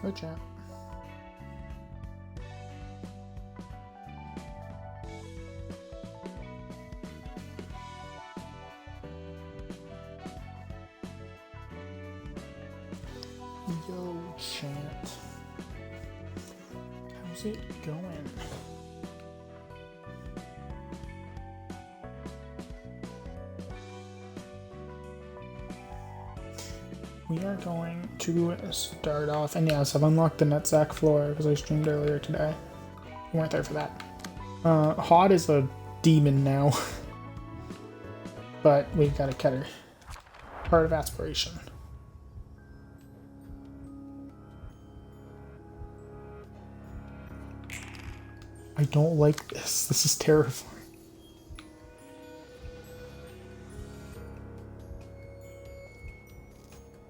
Good job. Yo, chat. How's it going? We are going to start off, and yes, I've unlocked the Nutsack floor because I streamed earlier today. You weren't there for that. Hod is a demon now, but we gotta cut her. Heart of Aspiration. I don't like this. This is terrifying.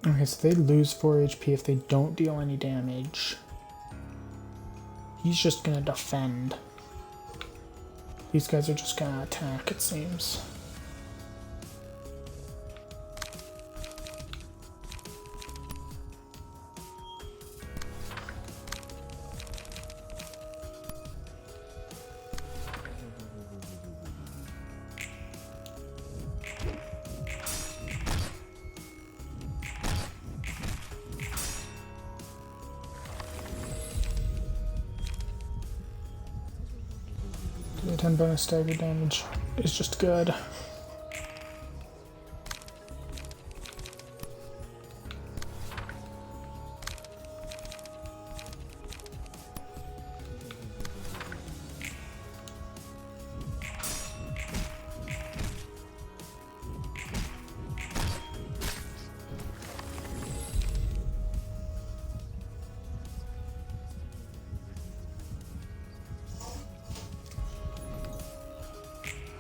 Okay, so they lose 4 HP if they don't deal any damage. He's just gonna defend. These guys are just gonna attack, it seems. The 10 bonus stagger damage is just good.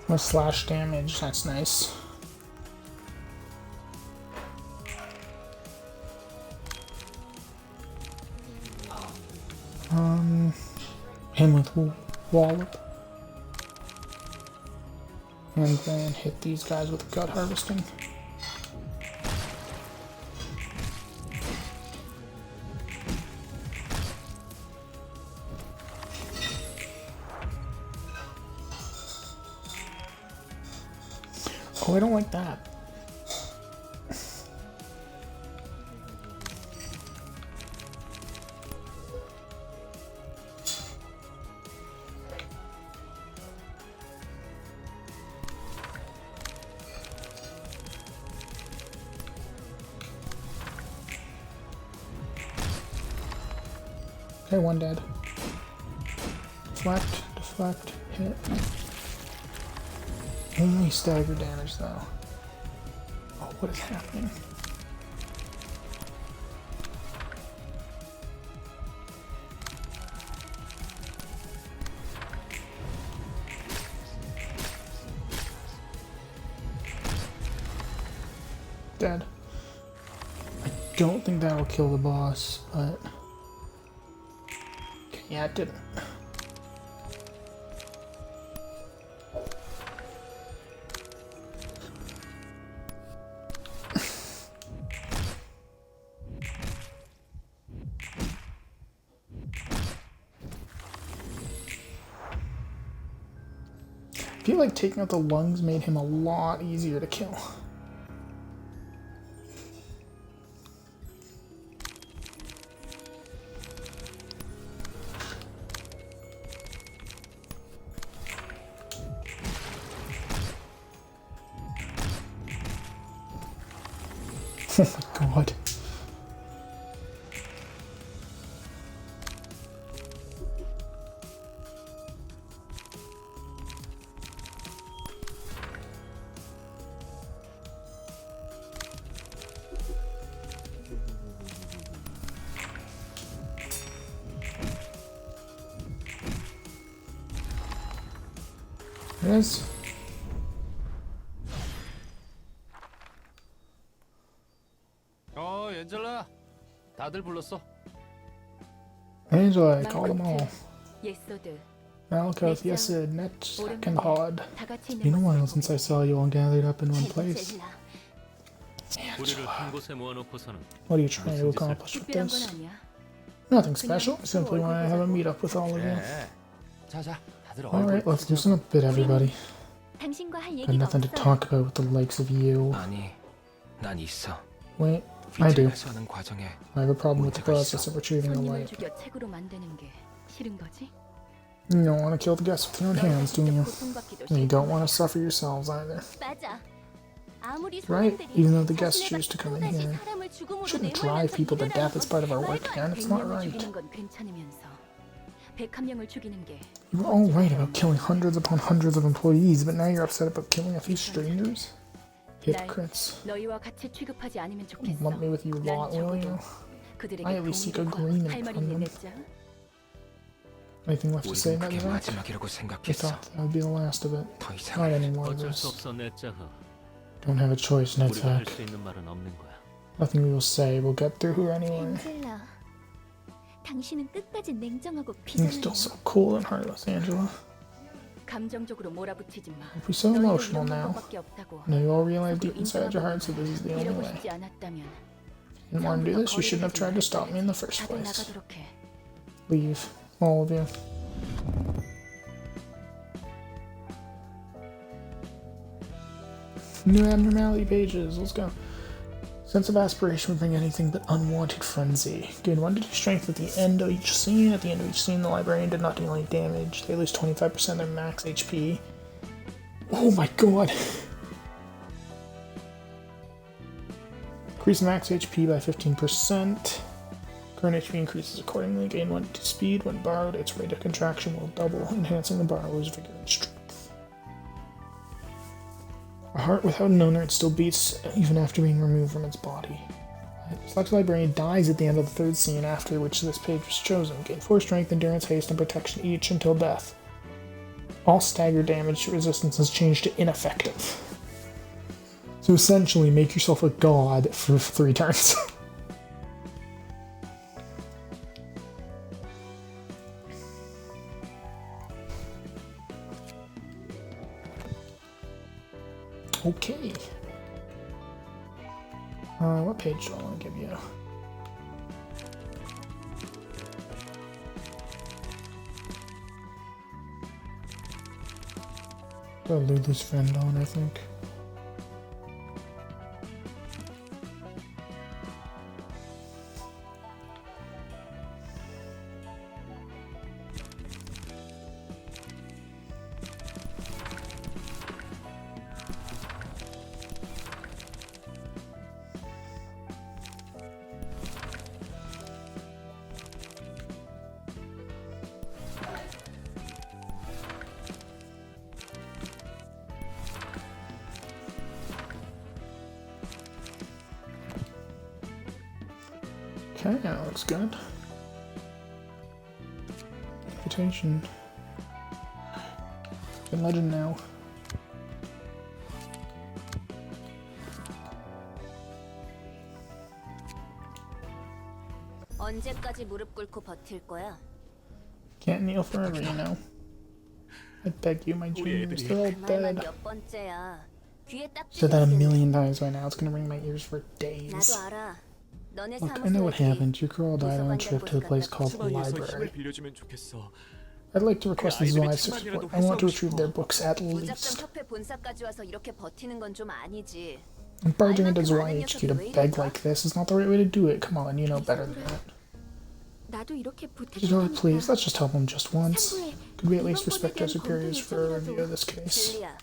No slash damage, that's nice. Him with Wallop. And then hit these guys with gut harvesting. Oh, I don't like that. Okay, one dead. Deflect, deflect, hit. Only stagger damage though. Oh, what is happening? Dead. I don't think that'll kill the boss, but... Okay, yeah, it didn't. I feel like taking out the lungs made him a lot easier to kill. Oh my god. There it is. 엔젤라, 다들 불렀어. Angela, I called them all. 예소드, Malkoth, Yesid, Nutsack, and Hod. It's been a while since I saw you all gathered up in one place. 우리를 Angela, 한 곳에 모아놓고서는 what are you trying to 무슨 짓을- accomplish with 특별한 건 this? 아니야. Nothing special. Simply want to have a meetup with all of you. 그래. 자자, 다들 Alright, 얼굴 let's loosen up a bit, everybody. 당신과 할 Got 얘기가 nothing to 없어요. talk about with the likes of you. 아니, 난 있어. Wait, I do. 하는 과정에 I have a problem with the process of retrieving the 손님을 light. 죽여 책으로 만드는 게 싫은 거지? You don't want to kill the guests with your own hands, do you? 고통받기도 And you don't 싫고. want to suffer yourselves either. 맞아. 아무리 Right? 손님들이 Even though the guests 자신의 choose to come in 또다시 here. 사람을 죽음으로 Shouldn't 내몰면서 drive people to 일을 death 하는 as part of our 건 work, 말도 man. 안 돼. It's not 100명을 right. 죽이는 건 괜찮으면서 101명을 죽이는 게 You were all right about killing hundreds upon hundreds of employees, but now you're upset about killing a few strangers? Hypocrites. 너희와 같이 취급하지 않으면 좋겠어. Lump me with you lot, will you? 그들에게 I at least seek 동의를 agreement 구하고 할 말이 from them. 있는 자. Anything left to say 우리는 about 그게 that? 마지막이라고 I 생각했어. thought that would be the last of it. 더 Not 이상 anymore, 어쩔 수 Liz. 없어 넷자하. Don't have a choice, 우리가 할 Netzak. 수 있는 말은 없는 거야. Nothing we will say will get through her anyway. 엔젤라, 당신은 끝까지 냉정하고 You're still so cool and heartless, Angela. 감정적으로 몰아붙이지 마. Don't be so 너희도 emotional 이런 now. 방법밖에 없다고. I know you all realize deep inside your hearts that this is the only 이러고 way. 싶지 않았다면 If you didn't want to do this, you shouldn't have tried to stop me in the first 다들 place. 나가도록 해. Leave. All of you. New abnormality pages. Let's go. Sense of aspiration would bring anything but unwanted frenzy. Gain 1 to 2 strength at the end of each scene. At the end of each scene, the librarian did not deal any damage. They lose 25% of their max HP. Oh my god! Increase max HP by 15%. Current HP increases accordingly. Gain 1 to speed. When borrowed, its rate of contraction will double, enhancing the borrower's vigor and strength. A heart without an owner, it still beats even after being removed from its body. Selected librarian dies at the end of the 3rd scene, after which this page was chosen. Gain 4 strength, endurance, haste, and protection each until death. All stagger damage resistance is changed to ineffective. So essentially, make yourself a god for 3 turns. Okay. What page do I want to give you? Got Lulu's friend on, I think. Okay, that looks good. Reputation. Good legend now. 언제까지 무릎 꿇고 버틸 거야? Can't kneel forever, you know. I beg you, my juniors. They're all 그 말만 dead. 몇 번째야. 귀에 딱 Said that a 찔리거든. million times by now. It's gonna ring my ears for 나도 days. 알아. 너네 Look, I know what 사무소에 happened. Your girl died on a trip to the place called the 치마리에서 힘을 library. 빌려주면 좋겠어. I'd like to request the 아이들이 Zweis to 치마리라도 support. I want to 회수하고 retrieve 싶어. their books at 무작정 least. 협회 본사까지 와서 이렇게 버티는 건 좀 아니지. And barging into Zwei HQ to beg like this is not the right way to do it. Come on, you know better than that. 나도 이렇게 Just really please, 부탁하니까 let's just help them just once. 상부에 Could we at least 이번 respect our 건에 대한 superiors 검토 for a 요청이라도. review of this case? 줄리아,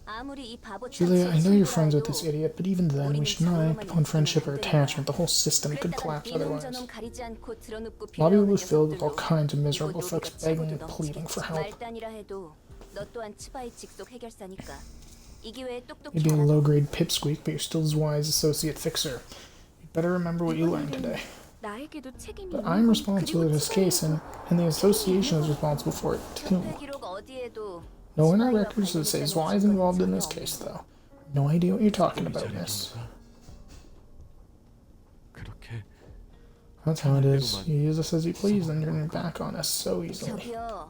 아무리 이 바보 Julia, I know you're friends with this 친구라 해도 idiot, but even then, we should not act upon friendship or attachment. The whole system could 그랬다가 collapse 이놈 otherwise. 저놈 가리지 않고 드러눕고 Lobby 빌려오는 was filled with all 녀석들도 kinds of miserable 누구 folks 누구가 begging 치고도 and pleading for 넘치겠지. help. 말단이라 해도 너 또한 치바의 직속 해결사니까 이 기회에 똑똑히 You'd be a 알아둬. low-grade pipsqueak, but you're still Zwei's associate fixer. You'd better remember what you learned today. 나에게도 책임이 But 있는 I'm 거. responsible for 그리고 this case, and the association is responsible for it too. 협회 기록 어디에도 No in our 치바이와 records that say 관련된 Zwei is 증거는 involved in 전혀 this 없는 case, 거야. though. No idea what you're talking about, 잘해준 miss. 거가 그렇게 That's how it is. You use us as you please, then turn your back on us so easily. 저기요.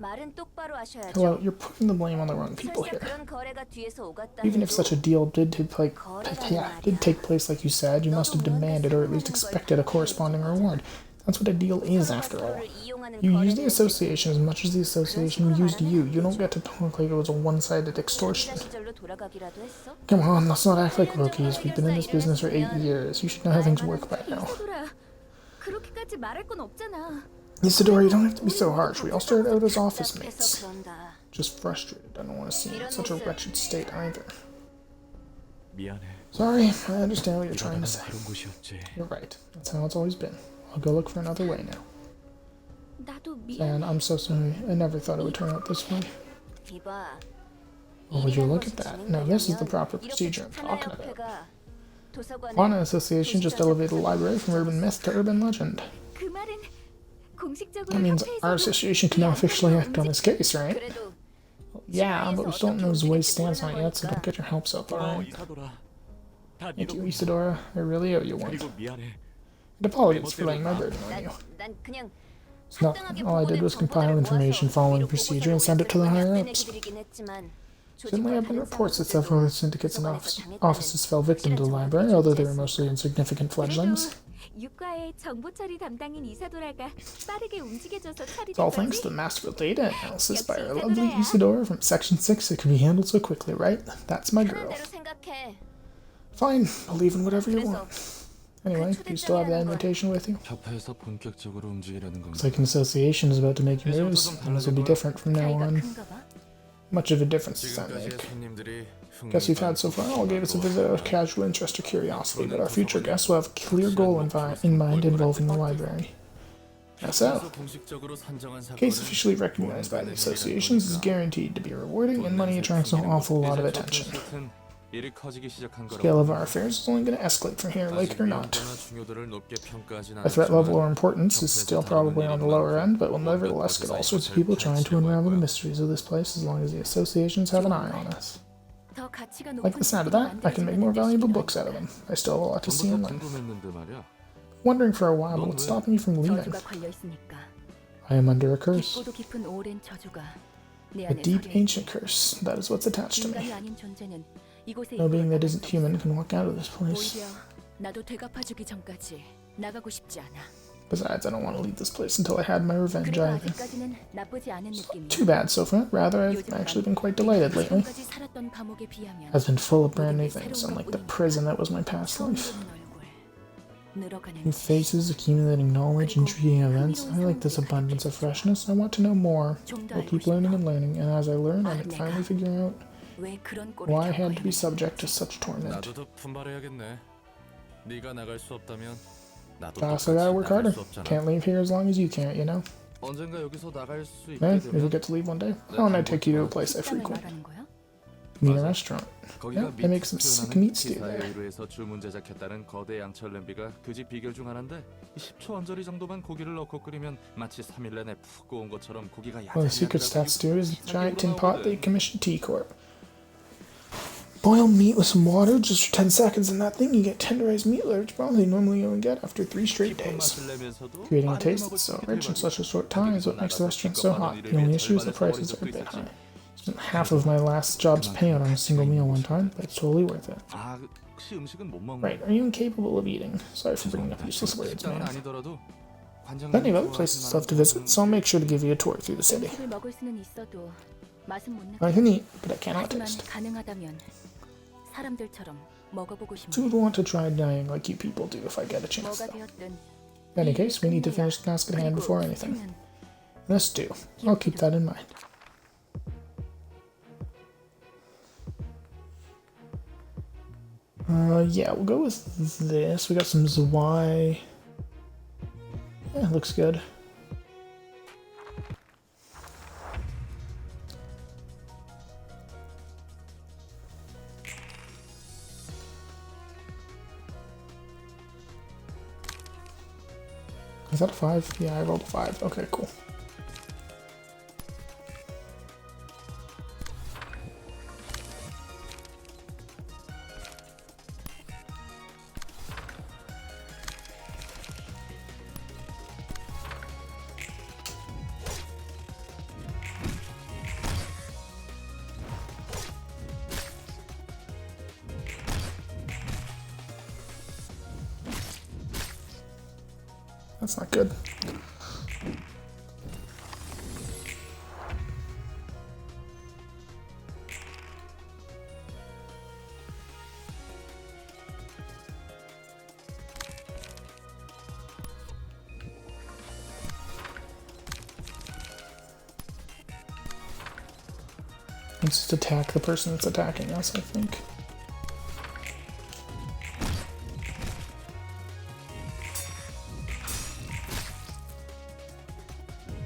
말은 똑바로 하셔야죠. Hello, you're putting the blame on the wrong people 설사 here. 그런 거래가 뒤에서 오갔다 Even if 해도 such a deal did take place like you said, you must have demanded or at least expected a corresponding reward. That's what a deal is, after all. 서로를 이용하는 You use the 거래를 association as much as the association used you. You don't get to talk like it was a one-sided extortion. 시절로 돌아가기라도 했어? Come on, let's not act like rookies. We've been in this business for 8 years. You should know how things work by now. 이사돌아, 그렇게까지 말할 건 없잖아. Isadora, you don't have to be so harsh. We all started out as office 답답해서 mates. 그런다. Just frustrated. I don't want to see you in such a wretched state either. 미안해. Sorry, I understand what you're trying to say. 다른 곳이었지. You're right. That's how it's always been. I'll go look for another way now. 나도 And I'm so sorry. I never thought it would turn out this way. 이봐. Oh, would you look at that? Now this is the proper procedure I'm talking about. Fauna Association just elevated the library from urban myth to urban legend. 그 말은 공식적으로 That means our association can now officially act on this case, right? 그래도 Yeah, but we still don't know his way stance on it yet, so don't get your hopes up, alright? 이사돌아. 다 Thank you, 네 Isadora. I really owe you one. 그리고 미안해. And apologies for laying my burden on you. 난 그냥 It's not, all I did was compile information following procedure and send it to the higher-ups. Certainly have been reports that several syndicates and offices fell victim to the library, although they were mostly insignificant fledglings. 유과의 정보 처리 담당인 이사도라가 빠르게 움직여줘서 It's all thanks to the masterful data analysis by our lovely Isadora from Section 6. It can be handled so quickly, right? That's my girl. Fine, believe in whatever you want. Anyway, do you still have that invitation with you? 협회에서 본격적으로 움직이려는 건가? Looks like an association is about to make moves, and this will be different from now on. Much of a difference does that make? Guess we've had so far all gave us a visit out of casual interest or curiosity, but our future guests will have a clear goal in mind involving the library. Now so, case officially recognized by the associations is guaranteed to be rewarding, and money attracts an awful lot of attention. Scale of our affairs is only going to escalate from here, like it or not. Our threat level or importance is still probably on the lower end, but we'll nevertheless get all sorts of people trying to unravel the mysteries of this place as long as the associations have an eye on us. Like the sound of that, I can make more valuable books out of them. I still have a lot to see and learn. Wondering for a while, but what's stopping you from leaving? I am under a curse. A deep, ancient curse. That is what's attached to me. No being that isn't human can walk out of this place. Besides, I don't want to leave this place until I had my revenge either. Too bad so far. Rather, I've actually been quite delighted lately. I've been full of brand new things, unlike the prison that was my past life. New faces, accumulating knowledge, intriguing events. I like this abundance of freshness. I want to know more. I'll keep learning and learning, and as I learn, I can finally figure out why I had to be subject to such torment. So I gotta work harder. Can't leave here as long as you can't, you know? Hey, if you get to leave one day, why don't I take you to a place I frequent? You mean a restaurant? Yeah, I make some sick meat stew there. 주문 제작했다는 거대 양철 냄비가 그 집 비결 중 하나인데 10초 언저리 정도만 고기를 넣고 끓이면 마치 3일 내내 푹 구운 것처럼 고기가 Well, the secret to that stew is the giant tin pot they commissioned T Corp. Boil meat with some water just for 10 seconds in that thing, you get tenderized meat, which probably normally you only get after 3 straight days. Creating a taste that's so rich in such a short time is what makes the restaurant so hot. The only issue is the prices are a bit high. Spent half of my last job's payout on a single meal one time, but it's totally worth it. Right, are you incapable of eating? Sorry for bringing up useless words, man. Plenty of other places I'd love to visit, so I'll make sure to give you a tour through the city. I can eat, but I cannot taste. Who would want to try dying like you people do if I get a chance, though? In any case, we need to finish the task at hand before anything. Let's do. I'll keep that in mind. Yeah, we'll go with this. We got some Zwei. Yeah, looks good. Is that a 5? Yeah, I rolled a 5. Okay, cool. That's not good. Let's just attack the person that's attacking us, I think.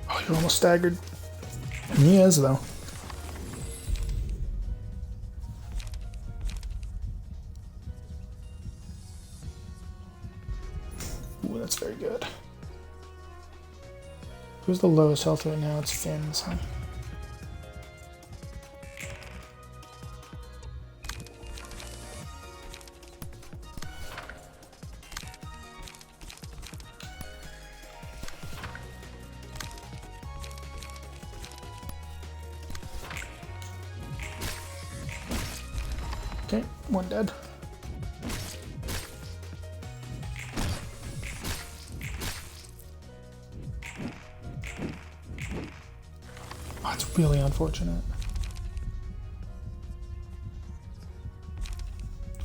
Oh, you're almost staggered. And he is, though. Ooh, that's very good. Who's the lowest health right now? It's Finn's, huh? Okay, one dead. Oh, it's really unfortunate.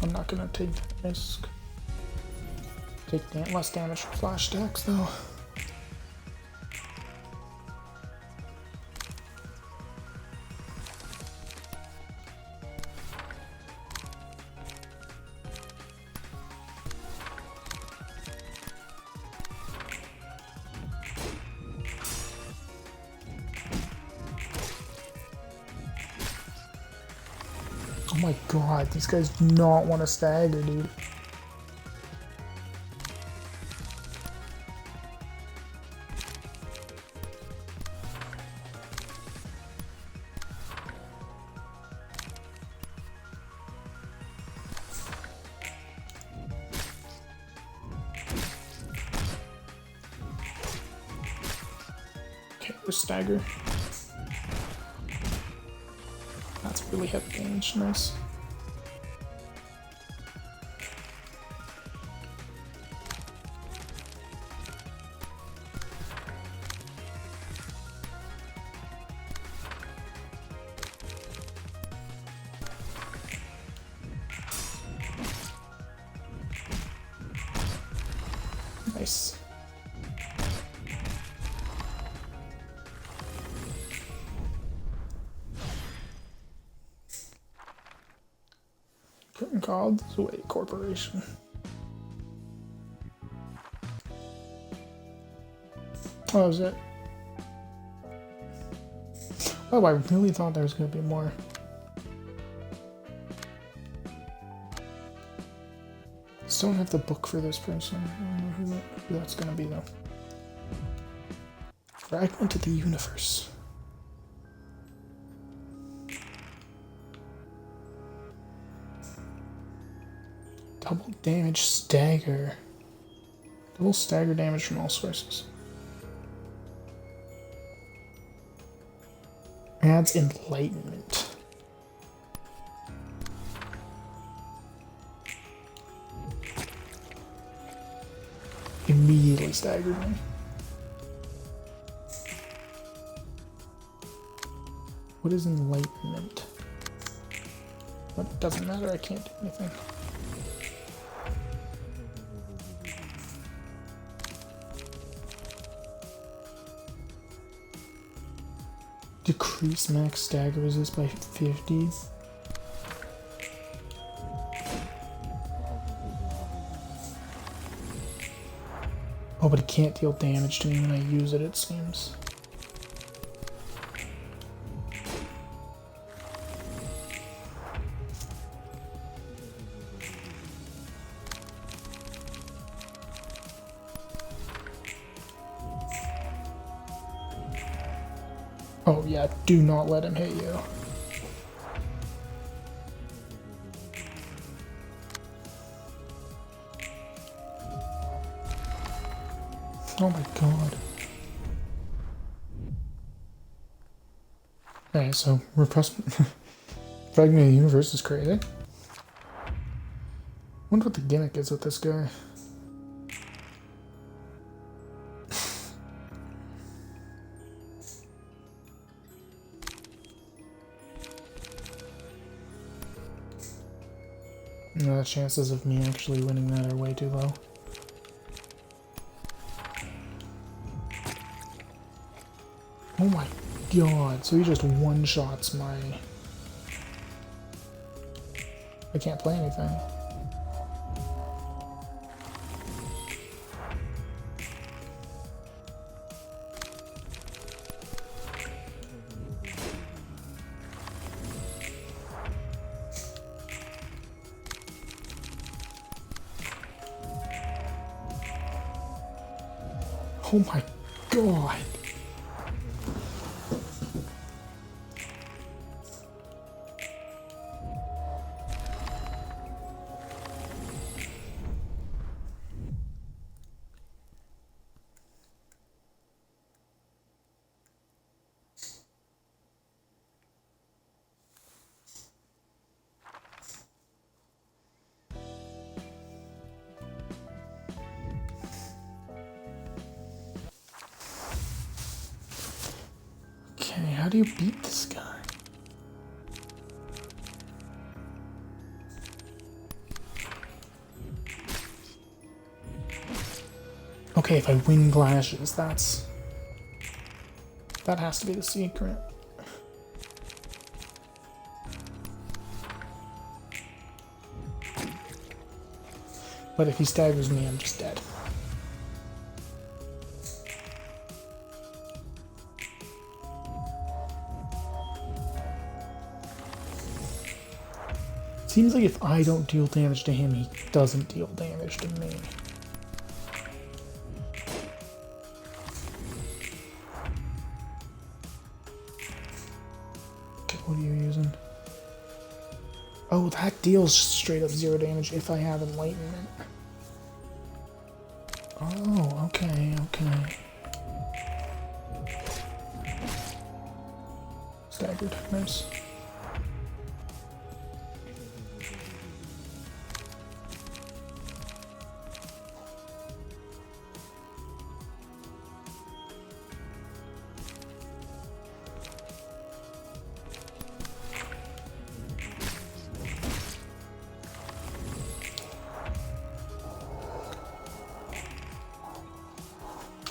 I'm not gonna take that risk. Take less damage from flash stacks though. Oh my god, these guys do not want to stagger, dude. Okay, we're stagger. That's really heavy damage, nice. Nice. Called Sway Corporation. Oh, is it? Oh, I really thought there was going to be more. Still don't have the book for this person. I don't know who that's going to be, though. Fragment of the Universe. Double damage stagger. Double stagger damage from all sources. Adds enlightenment. Immediately staggered me. What is enlightenment? But it doesn't matter, I can't do anything. Decrease max stagger resist by 50. Oh, but it can't deal damage to me when I use it, it seems. Oh yeah, do not let him hit you. Oh my god. Alright, so repressment fragment of the universe is crazy. Wonder what the gimmick is with this guy. The chances of me actually winning that are way too low. Oh my god, so he just one-shots my... I can't play anything. Oh my god! Okay, how do you beat this guy? Okay, if I win clashes, that has to be the secret. But if he staggers me, I'm just dead. Seems like if I don't deal damage to him, he doesn't deal damage to me. Okay, what are you using? Oh, that deals straight up 0 damage if I have Enlightenment. Oh, okay, okay. Staggered, nice.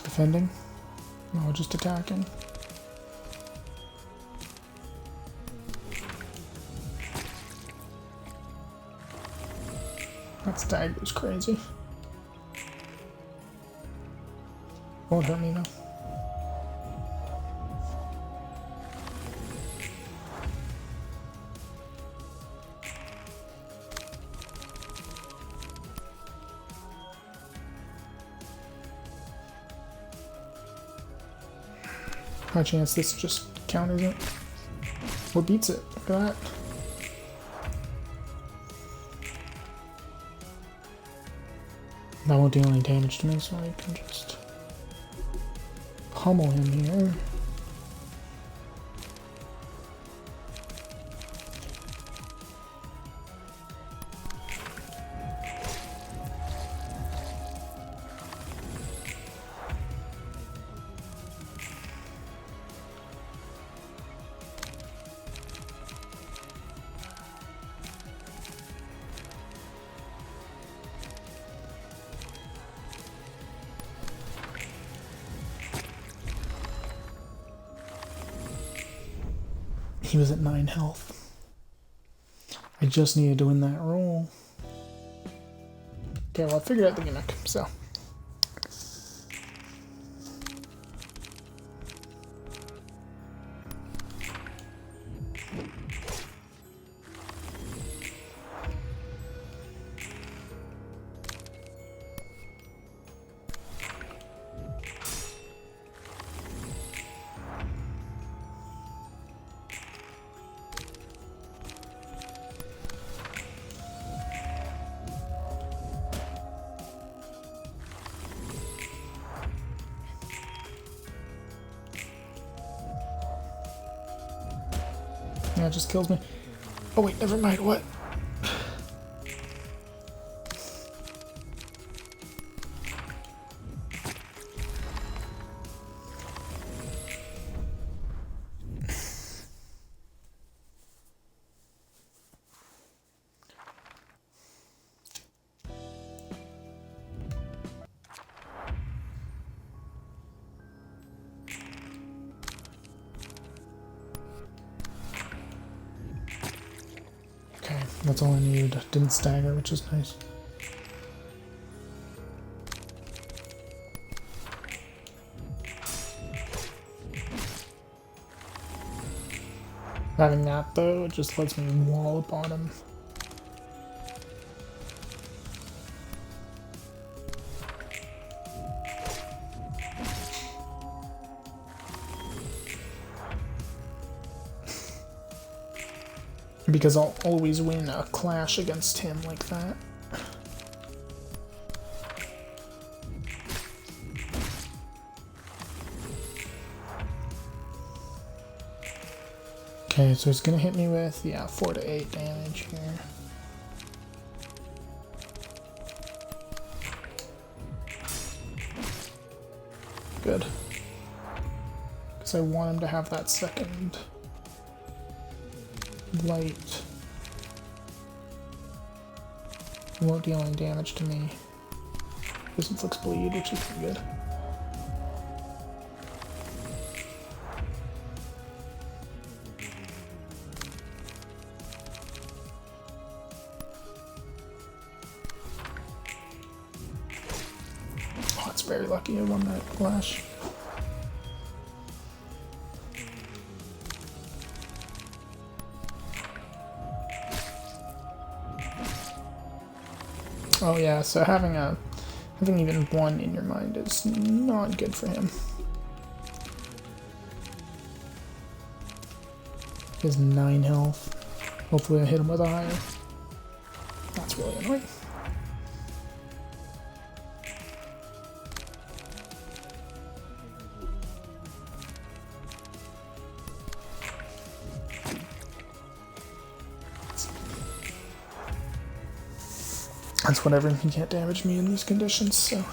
Defending? No, just attacking. That stagger was crazy. Won't hurt me though. High chance this just counters it. Or beats it. Look at that. That won't do any damage to me, so I can just pummel him here. He was at 9 health. I just needed to win that roll. Okay, well I figured out the gimmick, so. Yeah, it just kills me. Oh wait, never mind, what? That's all I needed. Didn't stagger, which is nice. Having that though, it just lets me wallop on him. Because I'll always win a clash against him like that. Okay, so he's gonna hit me with, yeah, 4 to 8 damage here. Good. Because I want him to have that second light. He won't deal any damage to me. This inflicts bleed, which is pretty good. Oh, it's very lucky I won that clash. Oh yeah, so having even one in your mind is not good for him. He has 9 health. Hopefully I hit him with a higher. That's really annoying. That's whatever, he can't damage me in these conditions, so.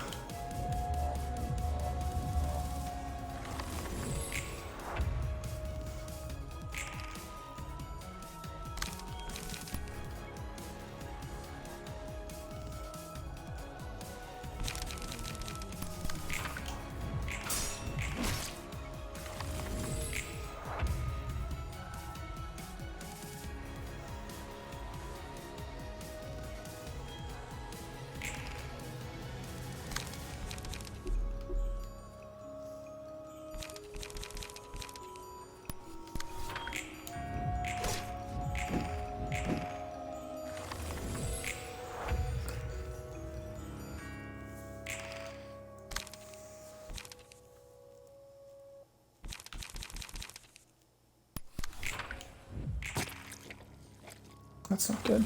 That's not good.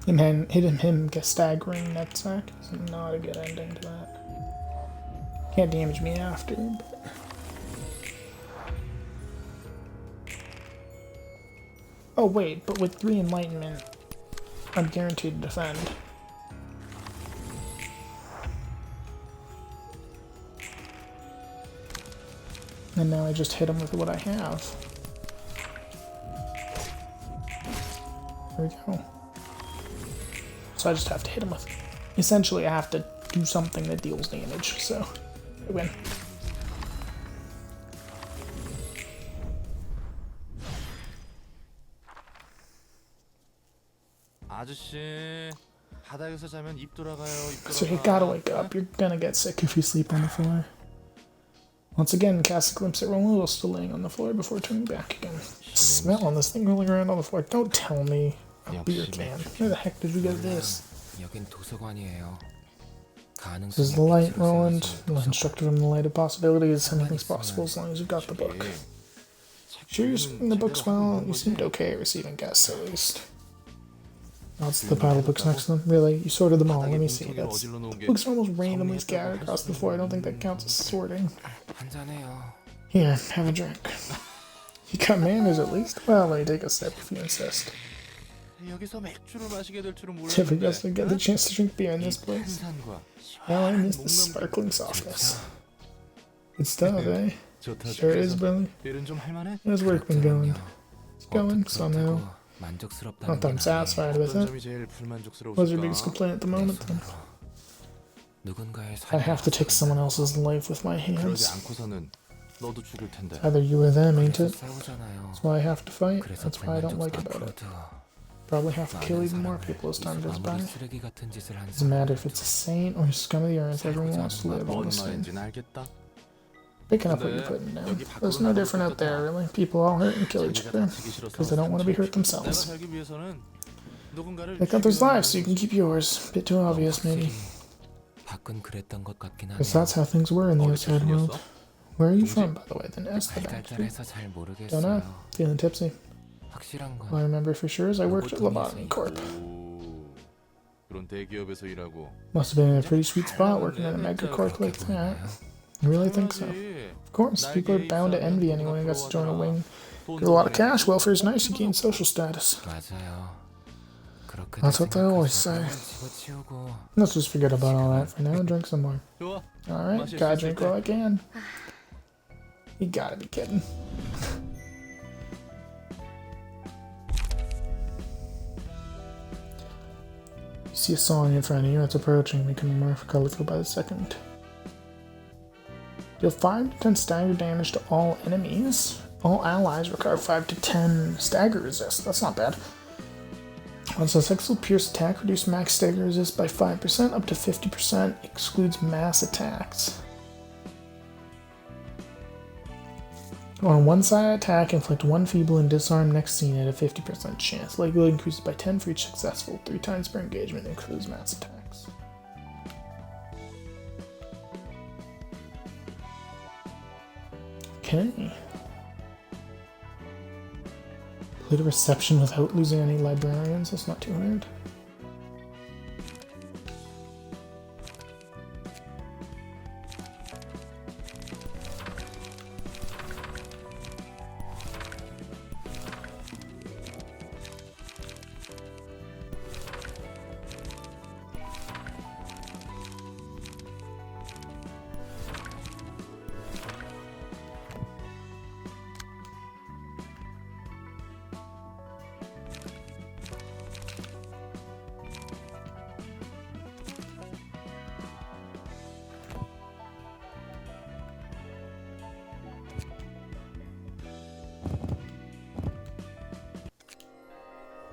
Hitting him get staggering net sack is not a good ending to that. Can't damage me after, but... Oh wait, but with 3 enlightenment, I'm guaranteed to defend. And now I just hit him with what I have. There we go. So I just have to hit him with... Essentially, I have to do something that deals damage, so I win. 아저씨, 바닥에서 자면 입 돌아가요. So you gotta wake up. You're gonna get sick if you sleep on the floor. Once again, cast a glimpse at Romulo still laying on the floor before turning back again. Smell on this thing rolling around on the floor. Don't tell me. A beer can. Where the heck did you get this? This is the light, Roland. You're instructed from the light of possibilities. Anything's possible as long as you've got the book. Sure you're reading the books well? You seemed okay at receiving guests, at least. Lots of the paddle books next to them. Really? You sorted them all. Let me see. That's... Books are almost randomly scattered across the floor. I don't think that counts as sorting. Here, have a drink. You got manners at least? Well, let me take a sip if you insist. Never guessed I'd get the chance to drink beer in this place. Well, I miss the sparkling softness. Good stuff, eh? Sure is, Billy. How's work been going? It's going, somehow. Not that I'm satisfied with it. What's your biggest complaint at the moment, then? I have to take someone else's life with my hands. It's either you or them, ain't it? That's why I have to fight. That's why I don't like about it. Probably have to kill 많은 even more 사람을 people as time goes 아무리 by. 쓰레기 같은 짓을 한 Doesn't matter if 사람도 it's a saint or scum of the earth, everyone wants to live on 뭔 the same. 말인지는 알겠다. Picking up what you're 근데 putting down. 여기 But it's 밖으로 no 나가면 different out there, 좋겠다. really. People all hurt and kill each 자기가 other 다치기 싫어서 because they don't want to be hurt 내가 themselves. 살기 위해서는 누군가를 They cut others' 죽여야 lives so you can keep yours. Bit too obvious, maybe. 밖은 그랬던 것 같긴 Because 하네요. that's how things were in the 어디 outside world. 출신이었어? Where are you 동지? from, by the way? The nest, the back street? 발달달해서 잘 Don't know. 모르겠어요. Feeling tipsy. 확실한 All I 건 remember for sure is I worked at Lobotomy Corp. 오, 그런 대기업에서 일하고. Must have been in a pretty sweet spot working at a mega corp like that. I really think so. Of course, people are bound to envy anyone who gets to join a wing. Get a lot of cash, welfare's nice, you gain social status. 맞아요. 그렇게 That's what they always say. 집어치우고 Let's just forget about all that for now and drink some more. 좋아. Alright, gotta drink while I can. You gotta be kidding. You see a song in front of you, it's approaching, becoming more colorful by the second. Deal 5 to 10 stagger damage to all enemies. All allies require 5 to 10 stagger resist. That's not bad. On successful pierce attack, reduce max stagger resist by 5% up to 50%, excludes mass attacks. On one side attack, inflict 1 feeble and disarm next scene at a 50% chance. Likelihood increases by 10 for each successful. 3 times per engagement, includes mass attacks. Okay. Complete a reception without losing any librarians. That's not too hard.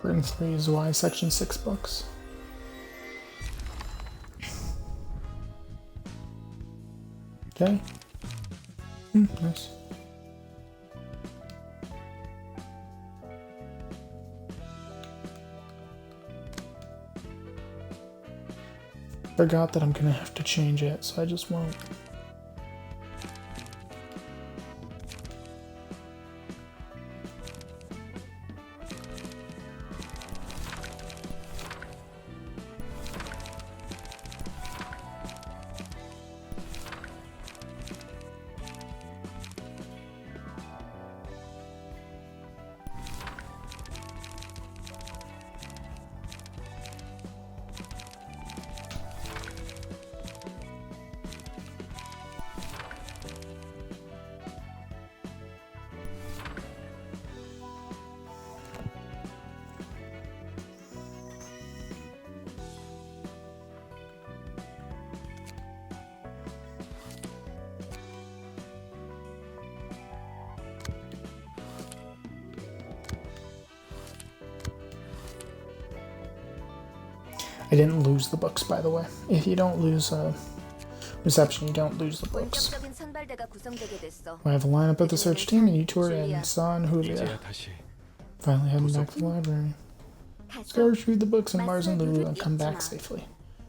Burden 3 is Y section 6 books. Okay. Nice. Forgot that I'm gonna have to change it, so I just won't. I didn't lose the books, by the way. If you don't lose reception, you don't lose the books. 본격적인 선발대가 구성되게 됐어. I have a lineup of the search team, and you two are in. Sa and Julia. 이제야 다시. Finally heading back to the library. Let's go retrieve the books and Mars and Lulu and come back safely.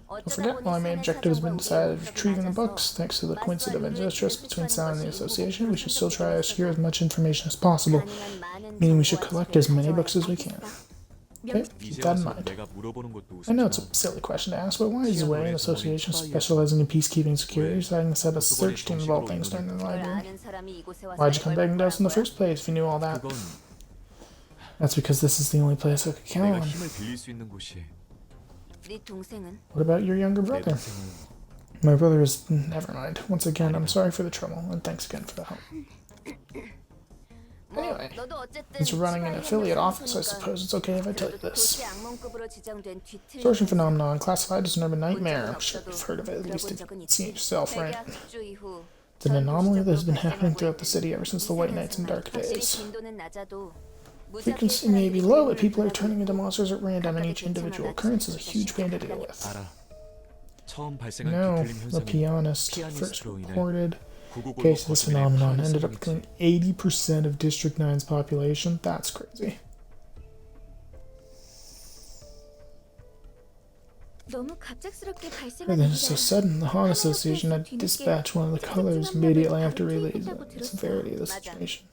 Don't forget, while my main objective has been decided retrieving the books, thanks to the coincident interest between Sound and the Association, we should still try to secure as much information as possible, meaning we should collect as many books as we can. Okay, keep that in mind. 내가 물어보는 것도 I know it's a silly question to ask, but why is Way an association specializing in peacekeeping security deciding to set up a search team of all things during the library? Why'd you come begging to us in the first place if you knew all that? 그건 That's because this is the only place I could count 내가 on. 힘을 빌릴 수 있는 곳이. 네 동생은 What about your younger 내 brother? 동생은 My brother is... Never mind. Once again, I'm sorry for the trouble, and thanks again for the help. 뭐 Anyway, 너도 어쨌든 since you're running an affiliate office, I suppose it's okay if I tell you this. Sorcery phenomenon, classified as an urban nightmare. I'm sure you've heard of it, at least if you've seen it yourself, right? It's an anomaly that has been happening throughout the city ever since the White Nights and Dark Days. Frequency may be low, but people are turning into monsters at random, and each individual occurrence is a huge pain to deal with. 알아. 처음 발생한 No, 뒤틀림 the 현상은 pianist first 피아니스트로 인해 reported 구구골로 case of this 거슬리는 phenomenon 파리 ended up 소동이지. killing 80% of District 9's population. That's crazy. 너무 갑작스럽게 발생한 And then it's so 일이라 sudden, the Haunt Association had to dispatch one of the colors immediately after realizing the severity of the situation.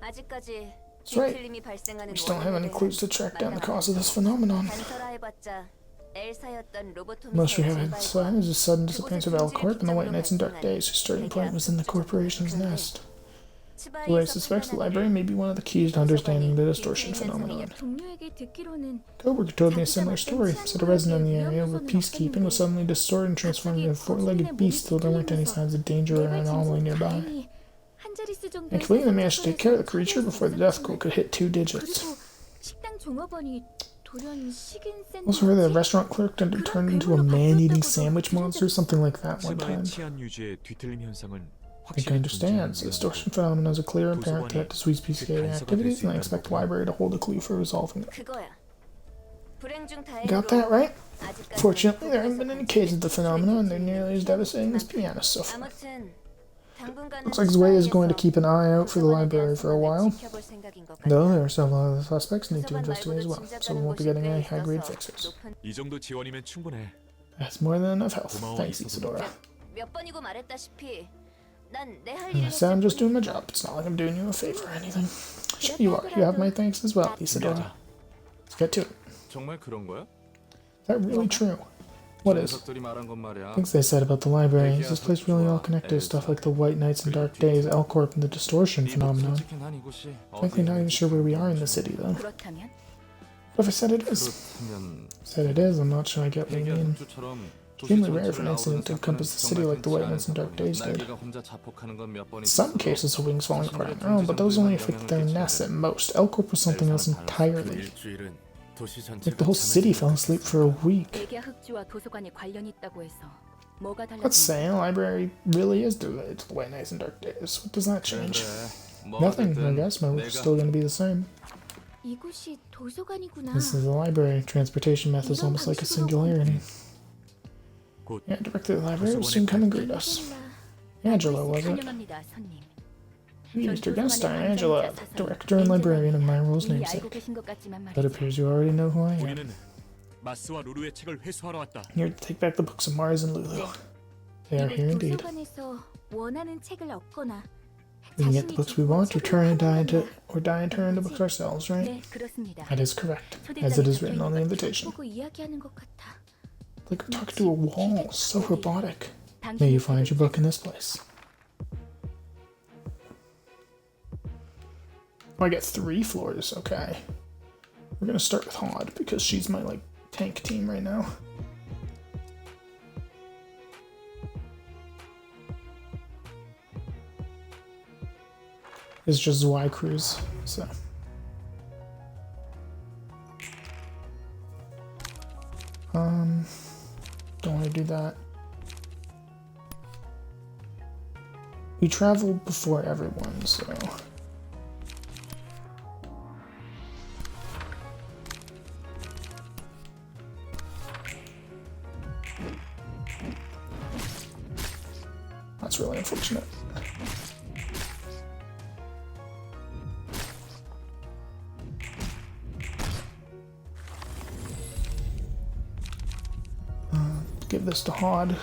아직까지 That's right. 뒤틀림이 발생하는 We just don't have any 원인에 clues to track down the cause of this phenomenon. 단서라해봤자 엘사였던 로보토미사의 Most we have 증발과 inside is the sudden disappearance of L Corp and the White Knights and Dark 발생한 Days, whose starting point was in the corporation's nest. The way I 치바이에서 suspects the 판단하기를 library may be one of the keys to understanding the distortion phenomenon. 동료에게 듣기로는 Coburg told me a similar story, said a resident in the area where peacekeeping was suddenly distorted and transformed into a four-legged beast, though there weren't any signs of danger or anomaly nearby. Thankfully, they managed to take care of the creature before the death quote could hit 2 digits. Also heard that a restaurant clerk turned into a man-eating sandwich monster, something like that one 치바의 time. 치안 유지의 뒤틀림 현상은 I think I understand. The distortion phenomenon is a clear and apparent threat to Sweet's peacekeeping activities, and I expect the library to hold a clue for resolving it. 그거야. 불행 중 Got 다행으로 that right? 아직까지 Fortunately, there haven't been any cases of the phenomenon, and they're nearly as devastating as pianists so far. 아무튼 당분간은 Looks like Zwei is going to 치바이에서 keep an eye out for the 도서관에 library 대한 for a 상황을 while. 지켜볼 생각인 것 Though 같아. there are several other suspects need to 도서관 investigate as 말고도 well, so we 짐작가는 won't be 곳이 getting 꽤 any high-grade 있어서 fixes. 높은 이 정도 지원이면 충분해. That's more than enough help. 고마워, Thanks, 이소돈. Isadora. 몇 번이고 말했다시피 난 내 할 일을 I said I'm just doing my 했을 job. It's not like I'm doing you a favor or anything. Sure you are. You have my thanks as well, Isadora. Let's get to it. 정말 그런 거야? Is that really true? What is? 녀석들이 말한 건 말이야. Things they said about the library. Is this place really all connected to stuff like the White Knights and Dark Days, L Corp, and the distortion phenomenon? 솔직히 난 이곳이 Frankly, not even sure where we are in the city, though. 그렇다면 What if I said it is? 그렇다면 Said it is, I'm not sure I get what you 대기업 mean. 흡주처럼 Extremely rare for an incident to encompass the city like the White Knights and Dark Days did. 날개가 혼자 자폭하는 건 몇 번 In some 있었어도 cases, the wings falling apart on their own, but those only affected their nests at most. L Corp was something else entirely. Like the whole city fell asleep for a week. 백야 흑주와 도서관이 관련이 있다고 해서 뭐가 Let's 달라진 say a library really is devoted to the White Knights and Dark Days. What does that change? 뭐 Nothing, I 어쨌든 guess. My work's 내가 still going to be the same. 이곳이 도서관이구나. This is the library. Transportation method is almost like a singularity. 곧 Yeah, director of the library will soon come and greet us. Angela, was it? 환영합니다, 손님. You used your guest star, Angela, director and librarian of my role's 이미 namesake. 알고 계신 것 같지만 But it 말이죠. appears you already know who I am. 우리는 마스와 루루의 책을 회수하러 왔다. Here to take back the books of Mars and Lulu. They are here 이곳 indeed. 도서관에서 원하는 책을 얻거나 We can get the books we want, 책을 return and 환원한다. die and turn the books ourselves, right? 네, 그렇습니다. That is correct, as it is written on the invitation. 보고 이야기하는 것 같아. Like we're talking to a wall, so robotic. May you find your book in this place. Oh, I get 3 floors, okay. We're gonna start with Hod, because she's my, like, tank team right now. It's just Y Cruise, so. Don't want to do that. We traveled before everyone, so. That's really unfortunate. Give this to Hod.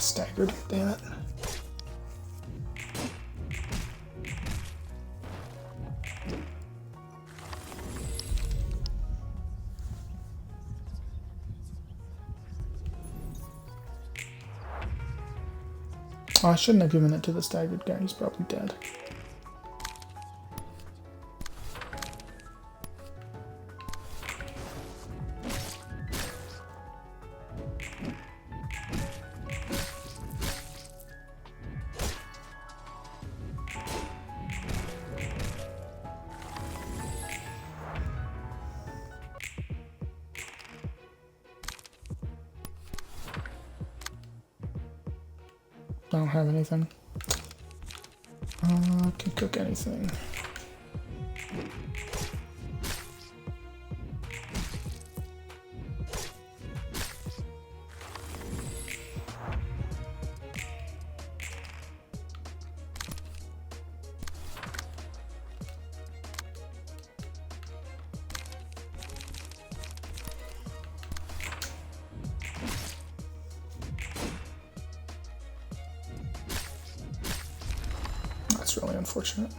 Staggered, damn it. Oh, I shouldn't have given it to the staggered guy, he's probably dead. I don't have anything. Can cook anything. That's really unfortunate.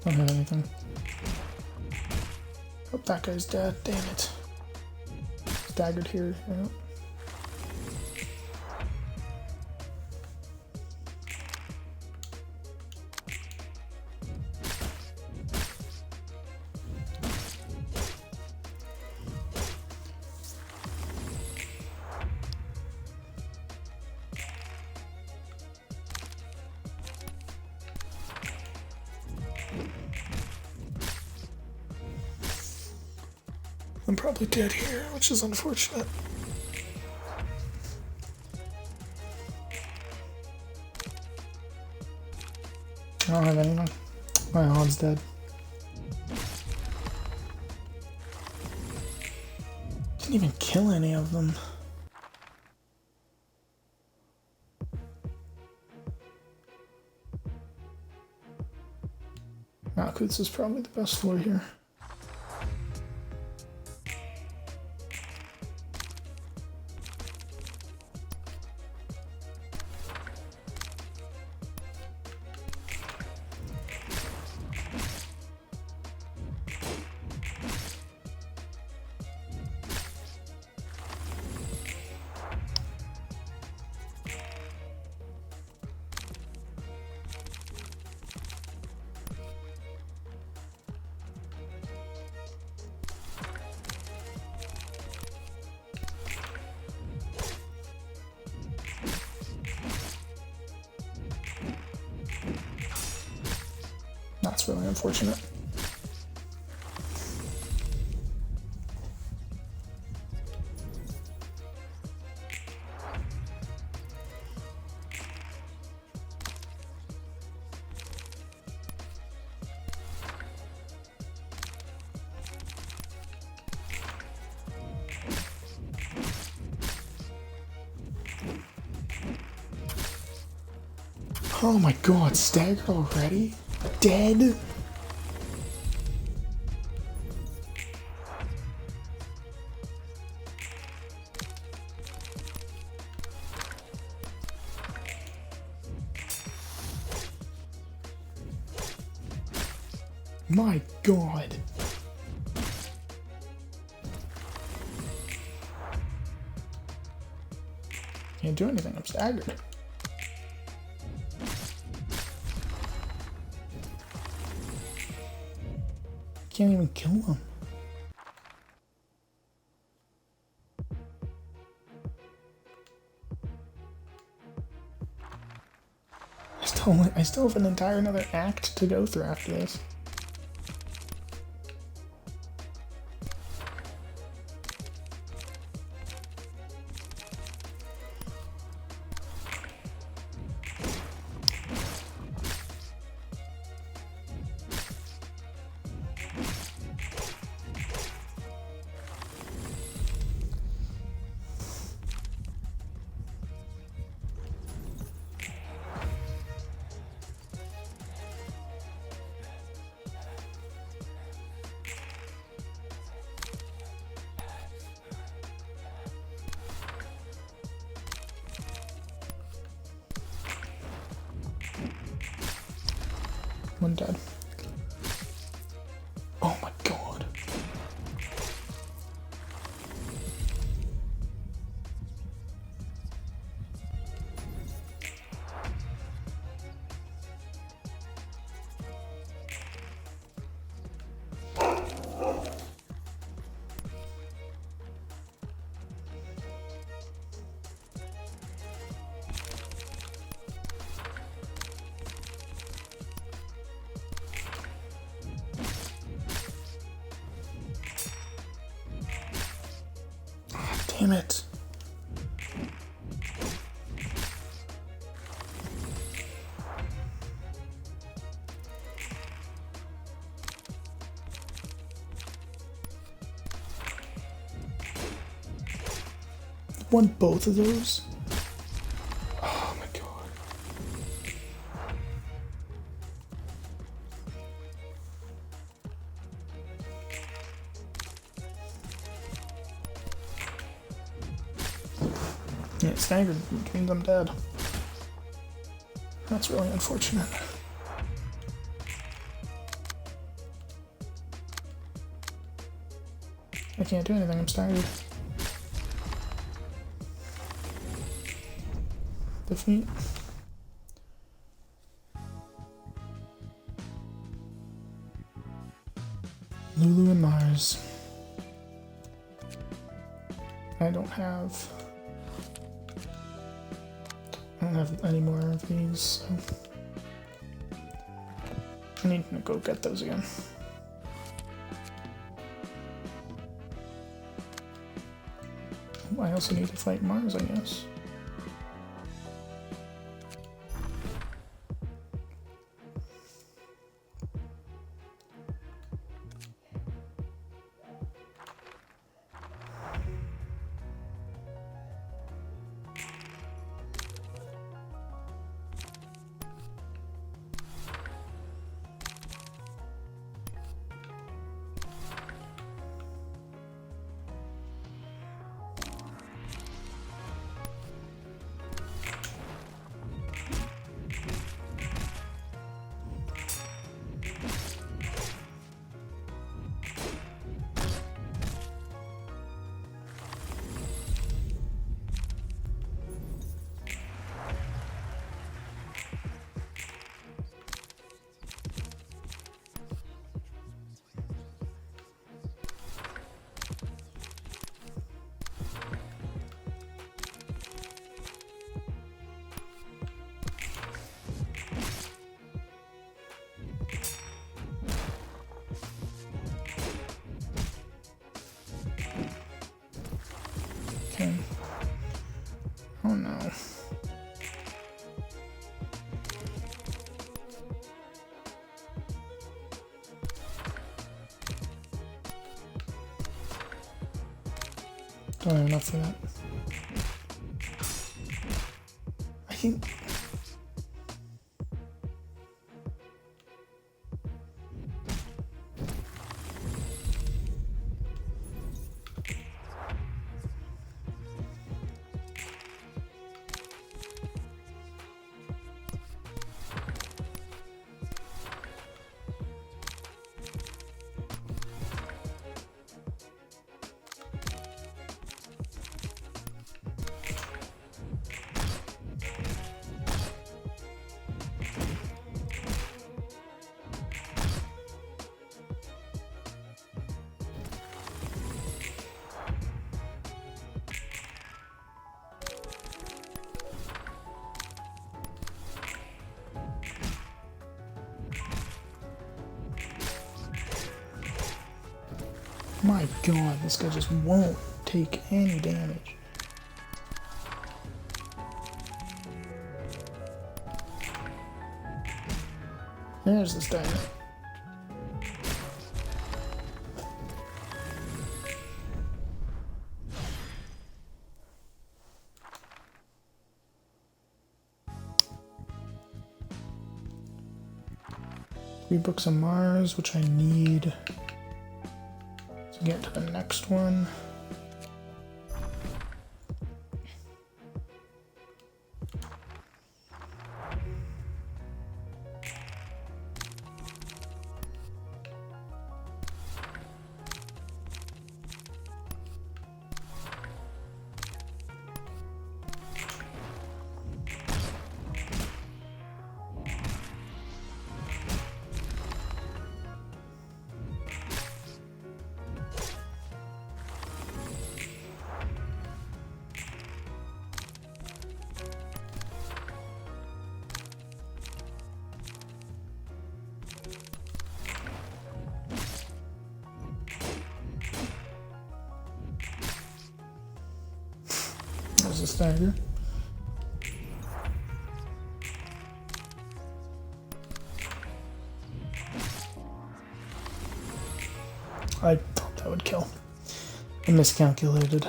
Don't have anything. Hope that guy's dead. Damn it. Staggered here. Yeah. I'm probably dead here, which is unfortunate. I don't have anyone. My Han's dead. Didn't even kill any of them. Malkuth's is probably the best floor here. That's really unfortunate. Oh my god, staggered already? Dead? My god. Can't do anything, I'm staggered. Can't even kill them. I still have an entire another act to go through after this. One dead. Oh my god. Damn it. Won both of those? Oh my god. Yeah, it staggered, which means I'm dead. That's really unfortunate. I can't do anything, I'm staggered. Defeat. Lulu and Mars. I don't have any more of these, so I need to go get those again. I also need to fight Mars, I guess. Okay. Oh no. Don't have enough for that. I think. My god, this guy just won't take any damage. There's this diamond. Three books of Mars, which I need to get to the next one. a stagger. I thought that would kill. I miscalculated.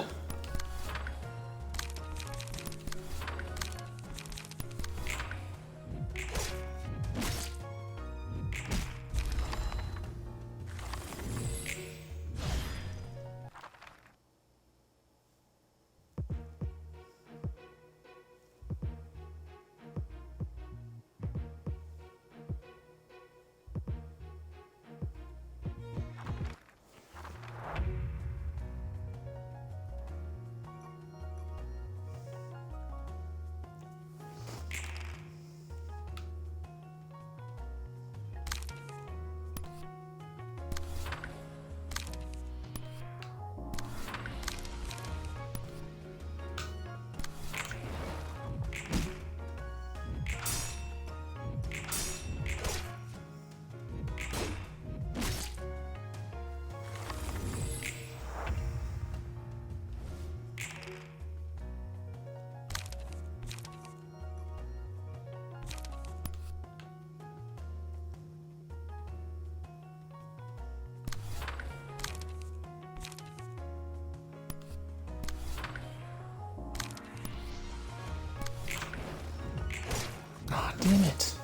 Ah, damn it.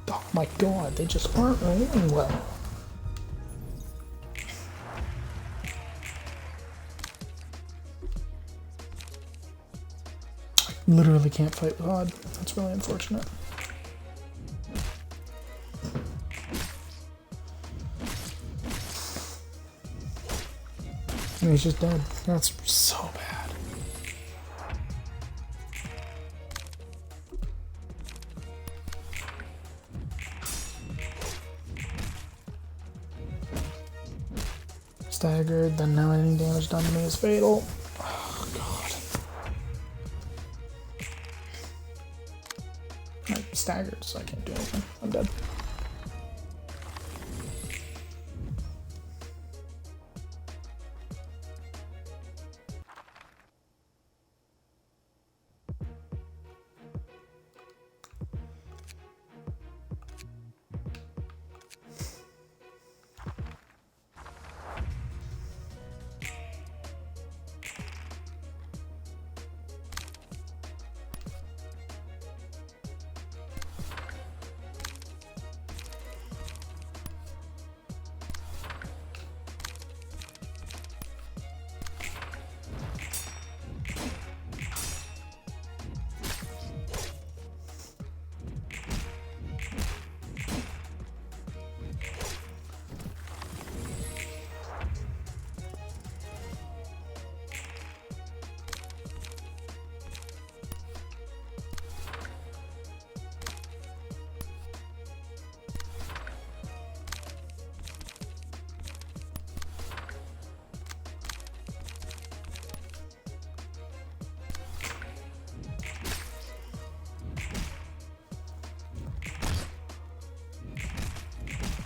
Oh my god, they just aren't rolling well. I literally can't fight with Odd. That's really unfortunate. And he's just dead. That's so bad. Staggered, then now any damage done to me is fatal. Oh god. I'm staggered, so I can't do anything. I'm dead.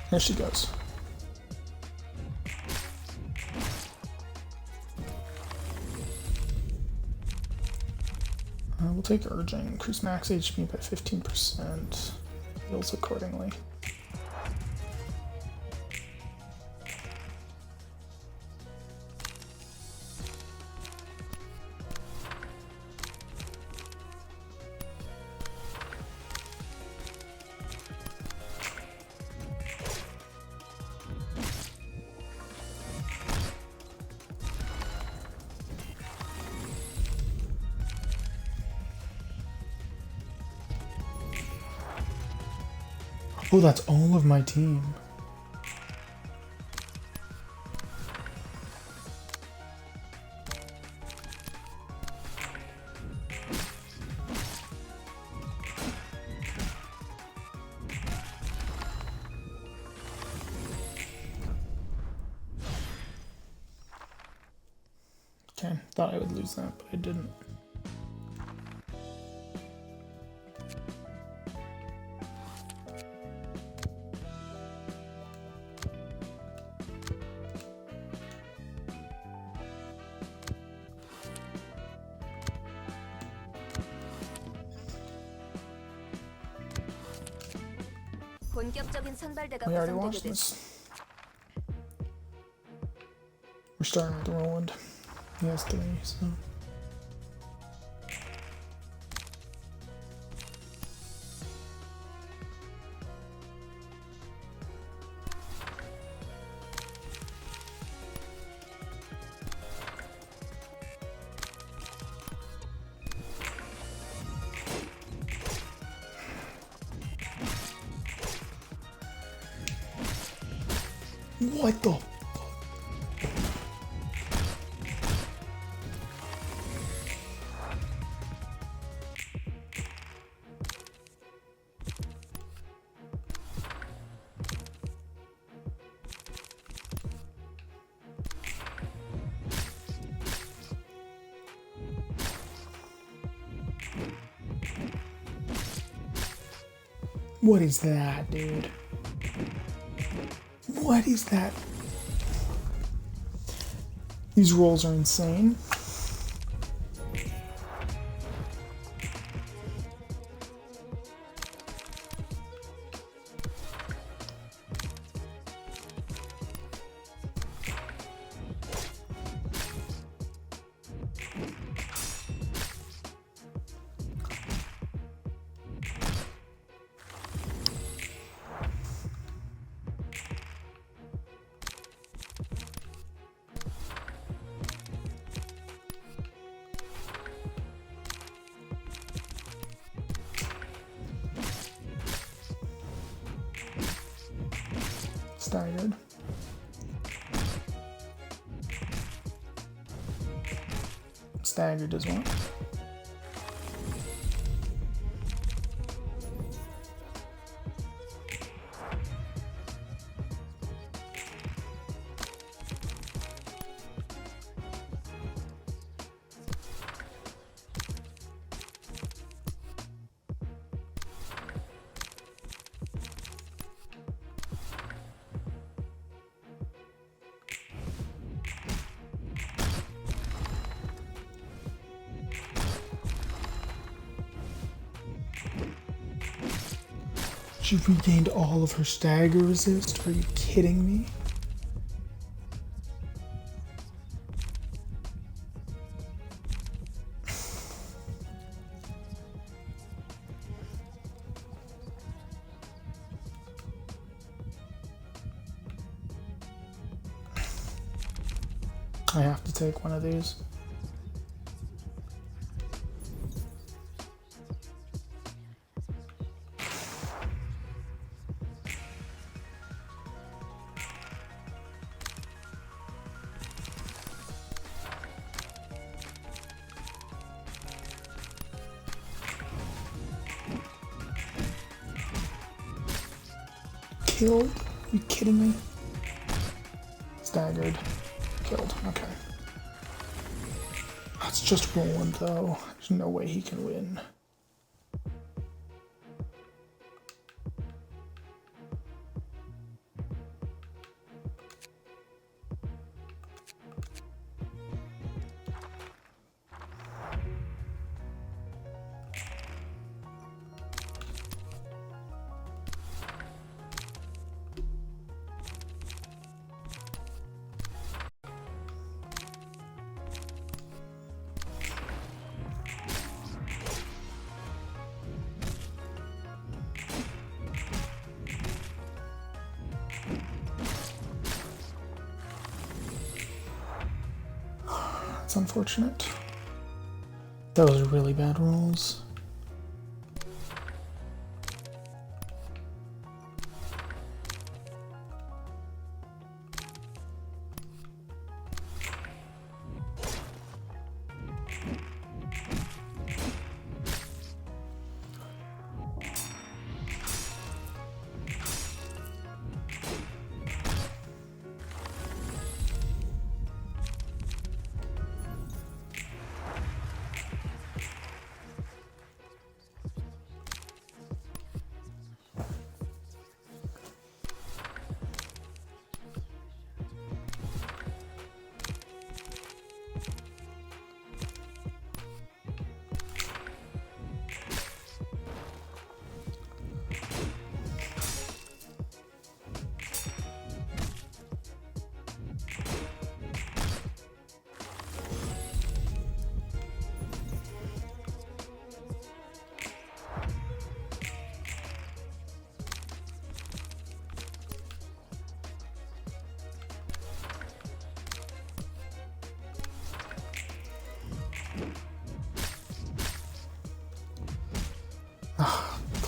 There she goes. We'll take Urging, increase max HP by 15%. Heals accordingly. Oh, that's all of my team. Okay, thought I would lose that, but I didn't. 본격적인 선발대가 We already watched 구성되게 됐. this. We're starting with Roland. He has 3, so. What the? What is that, dude? What is that? These rolls are insane. Staggered. Staggered as well. She regained all of her stagger resist? Are you kidding me? I have to take one of these. Killed? Are you kidding me? Staggered. Killed. Okay. That's just Roland, though. There's no way he can win. That's unfortunate. Those are really bad rolls.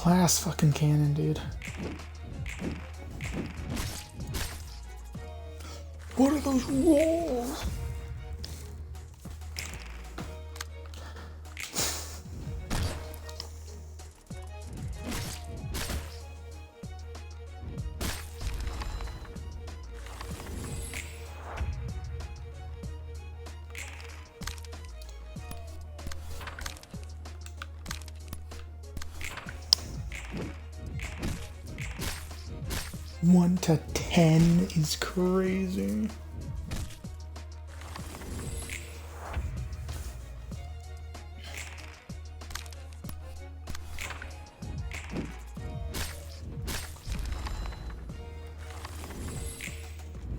Glass fucking cannon, dude. What are those walls? One to 10 is crazy.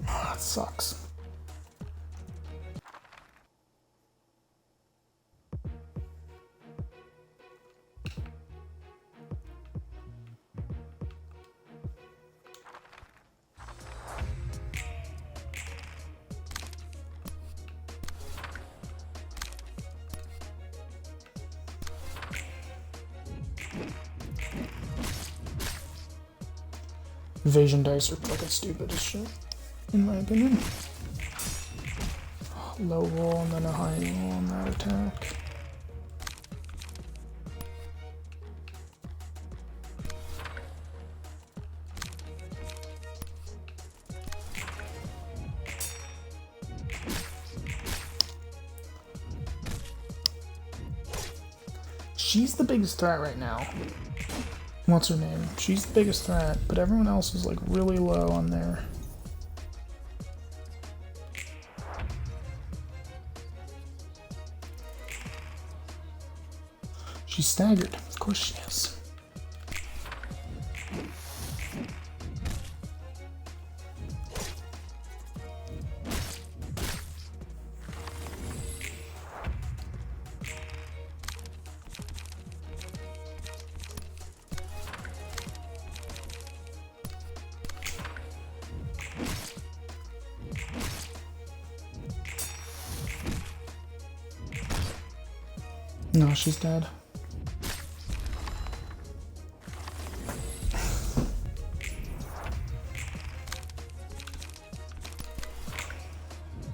Ah, that sucks. Evasion dice are fucking stupid as shit, in my opinion. Low roll and then a high roll on that attack. She's the biggest threat right now. What's her name? She's the biggest threat, but everyone else is like really low on there. She's staggered. Of course she is. No, she's dead.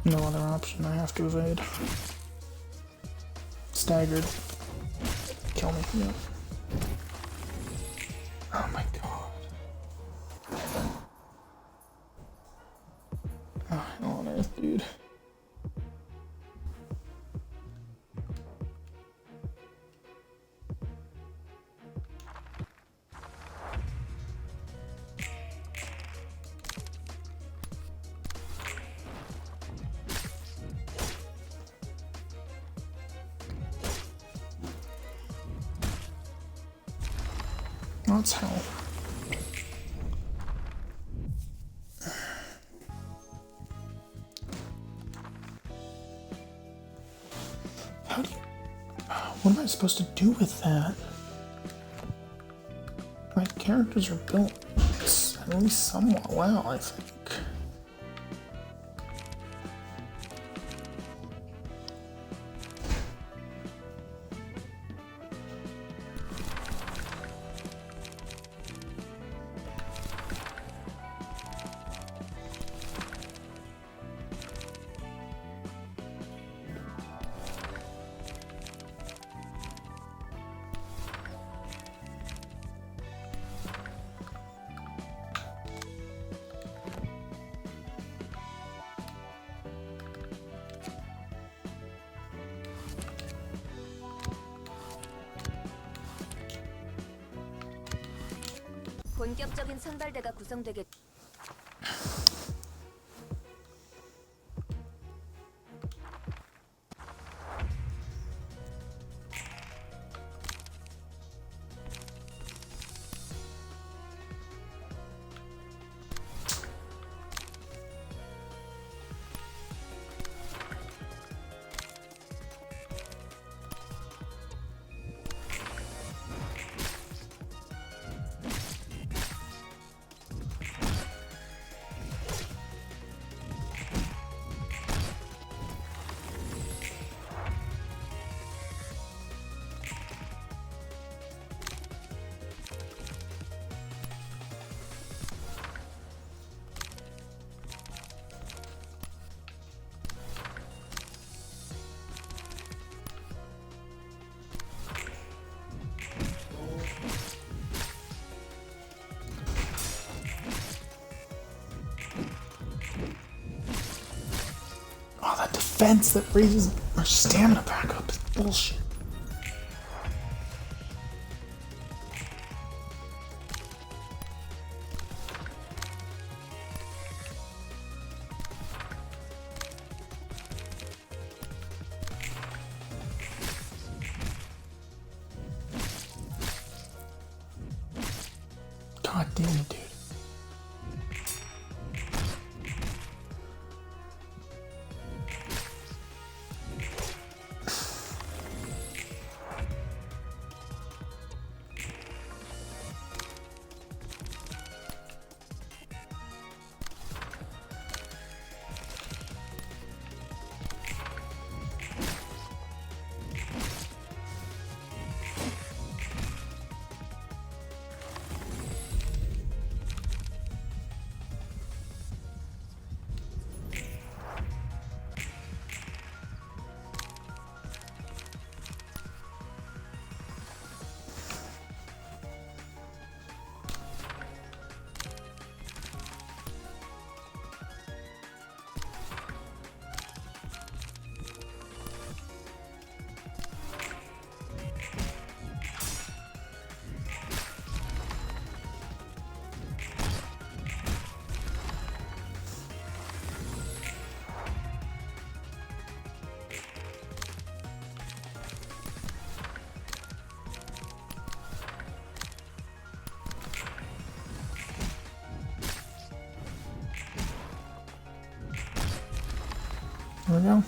No other option. I have to evade. Staggered. Kill me. Yep. Oh my god. Oh, hell on earth, dude. That's hell. How do you... What am I supposed to do with that? My characters are built at least somewhat well, I think. 본격적인 선발대가 구성되게. defense that raises our stamina back up is bullshit. God damn it, dude. There we go.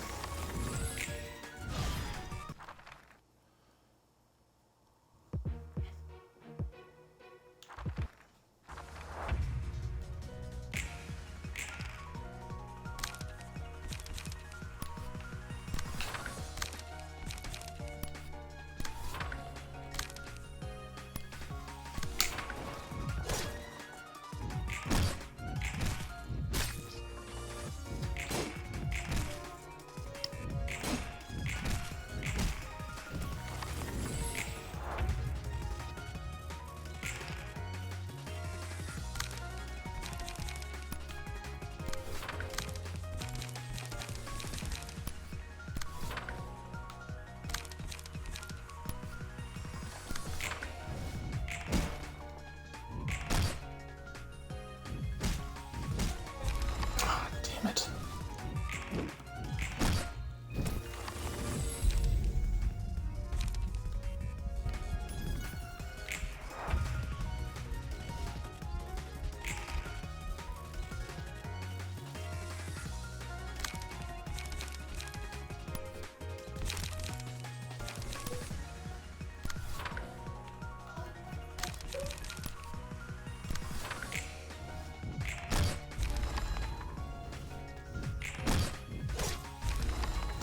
Damn it.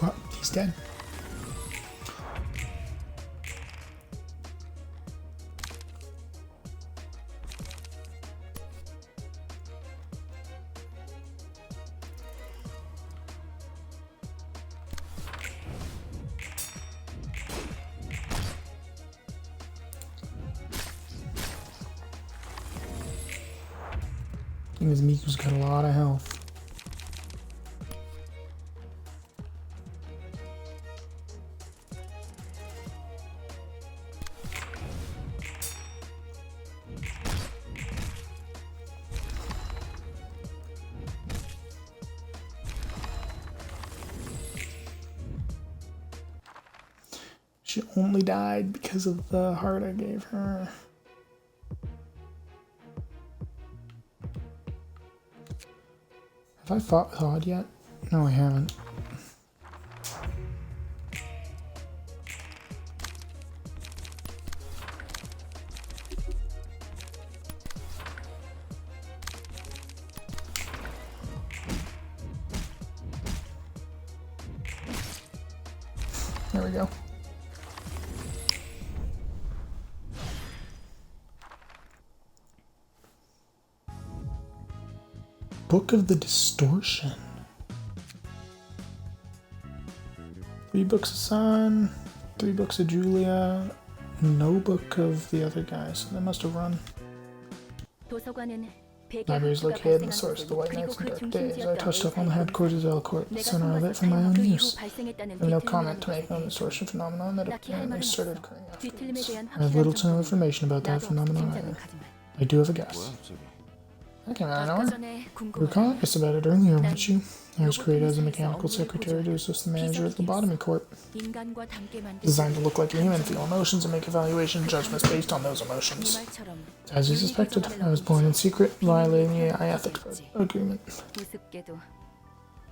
Well, he's dead. I think his Miku's got a lot of health. She only died because of the heart I gave her. Have I fought with Odd yet? No, I haven't. There we go. Book of the Distortion. 3 books of Sun, 3 books of Julia, no book of the other guy, so they must have run. 도서관은 Library is located in the source of the white nights and dark days. I touched up on the headquarters of Elcourt, the center of it for my own use. I have no comment to make on the distortion phenomenon that apparently started occurring afterwards. I have little to no information about that phenomenon either. I do have a guess. 뭐야 갑자기? Okay, I know her. You were curious about it earlier, weren't you? I was created as a mechanical secretary to assist the manager of the Lobotomy Corp. Designed to look like a human, feel emotions, and make evaluation judgments based on those emotions. As you suspected, I was born in secret, violating the AI ethics agreement.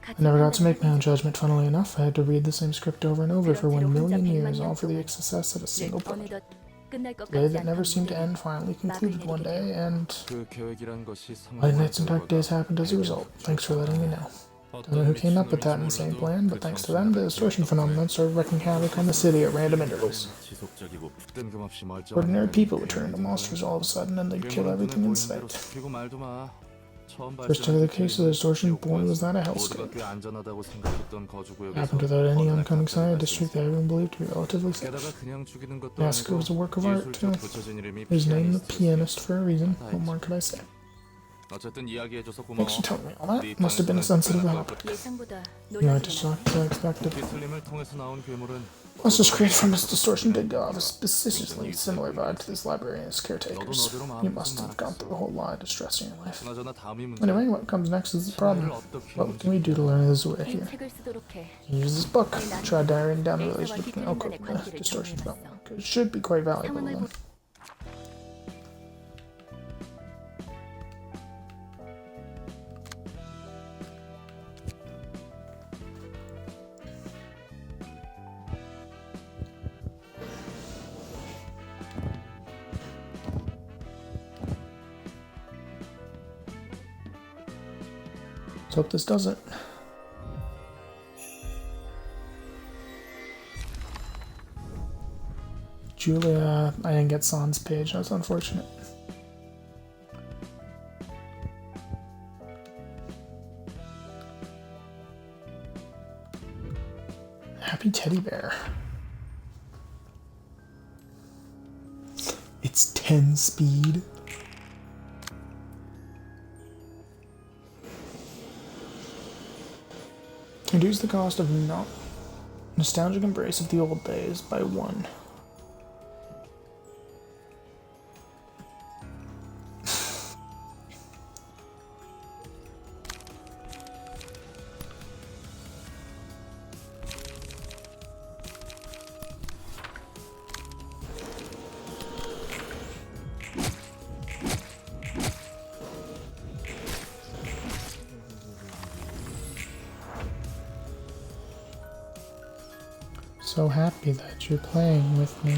I never got to make my own judgment, funnily enough. I had to read the same script over and over for 1 million years, all for the success of a single project. The day that never seemed to end finally concluded one day, and 그 계획이란 것이 White Nights and Dark Days happened as a result. Thanks for letting me know. Don't know who came up with that insane plan, but thanks to them, the distortion phenomenon started wreaking havoc on the city at random intervals. 지속적이고 뜬금없이 멀쩡한 Ordinary people would turn into monsters all of a sudden, and they'd kill everything in sight. 잡히고 말도 마. 처음 First ever case of the distortion, boy, was that a hellscape. 모두가 꽤 안전하다고 생각했던 거주구역에서 Happened without any oncoming sign of district that everyone believed to be relatively safe. 게다가 그냥 죽이는 것도 Massacre was a work of art, too. 예술적 붙여진 이름이 His name, the 피아니스트. pianist, for a reason. What more could I say? 어쨌든 이야기해줘서 고마워. Thanks for telling me all that. Must have been a sensitive topic. You aren't as shocked as I expected. 뒤틀림을 통해서 나온 괴물은 Monsters created from this distortion did have a suspiciously similar vibe to this library and its caretakers. You must have gone through a whole lot of distress in your life. 그나저나 다음이 문제. Anyway, what comes next is the problem. What can we do to learn this way here? You use this book. Try diarying down the relationship between Elcourt and the distortion phenomenon. It should be quite valuable then. Let's hope this does it. Julia, I didn't get San's page. That's unfortunate. Happy teddy bear. It's 10 speed. Reduce the cost of nostalgic embrace of the old days by 1. So happy that you're playing with me.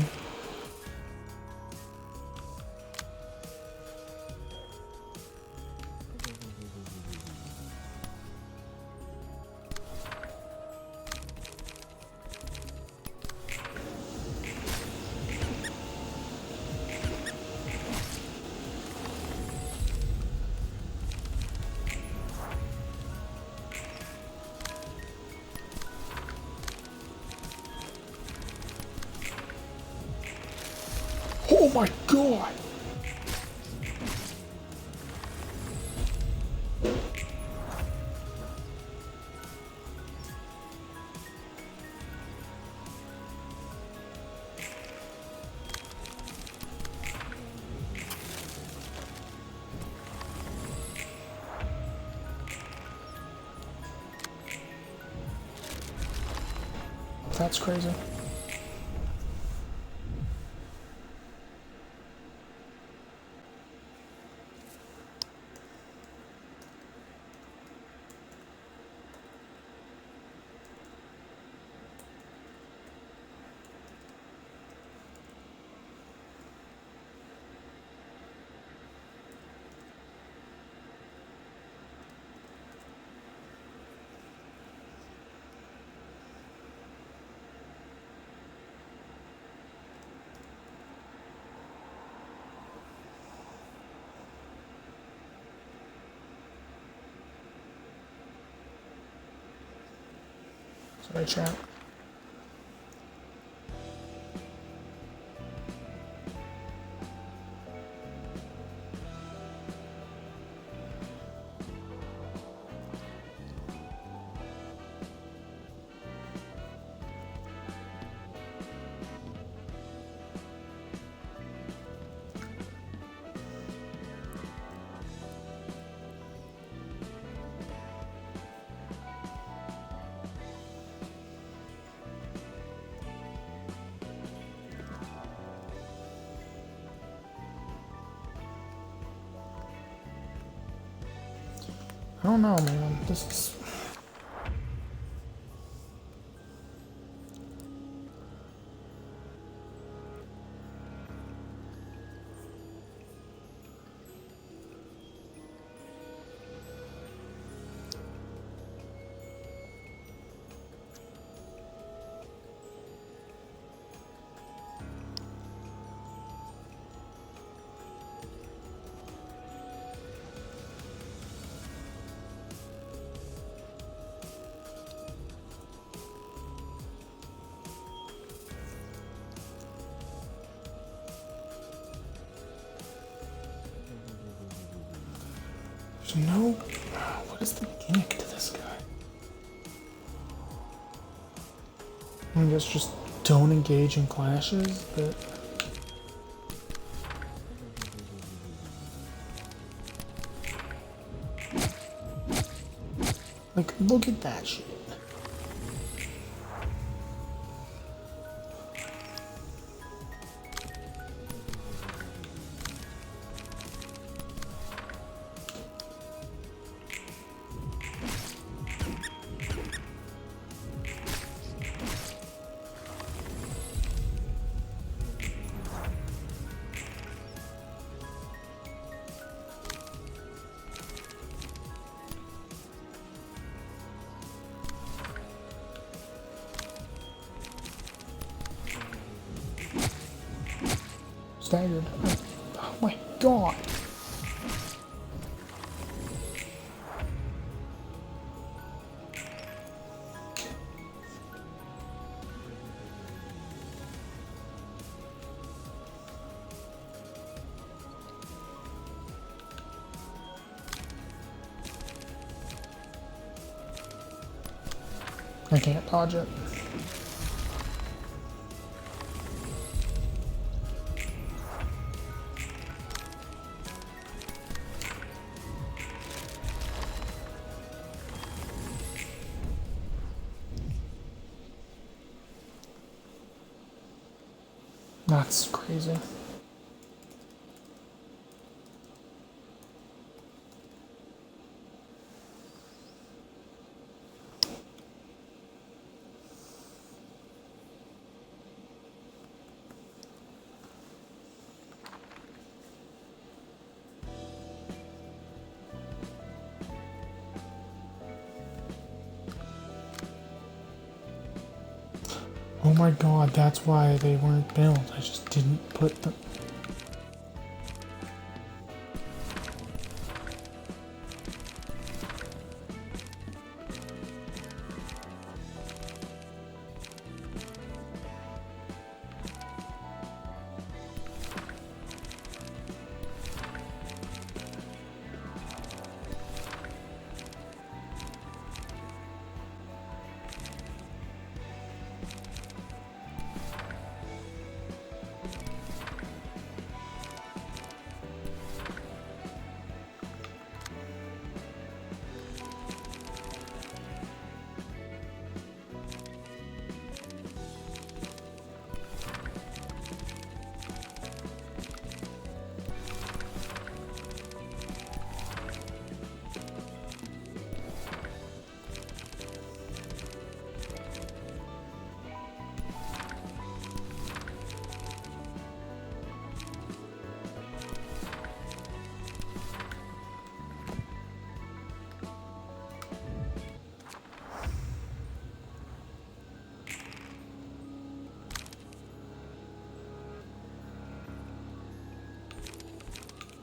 Oh my god! That's crazy. Sorry, chat. I don't know, man. This is. There's no. What is the gimmick to this guy? I guess just don't engage in clashes, but. Like, look at that shit. Staggered. Oh my god. I can't dodge it. That's crazy. Oh my god, that's why they weren't built. I just didn't put them.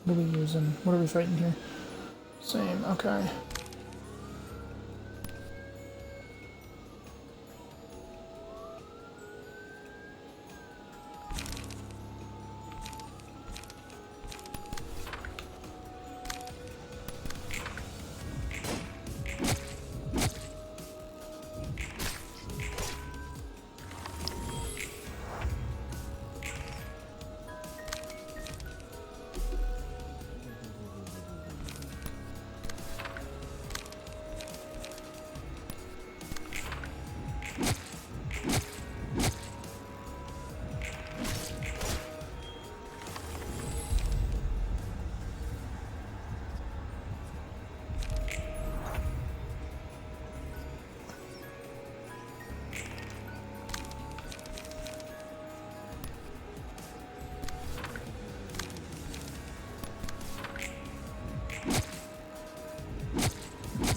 What are we using? What are we fighting here? Same, okay.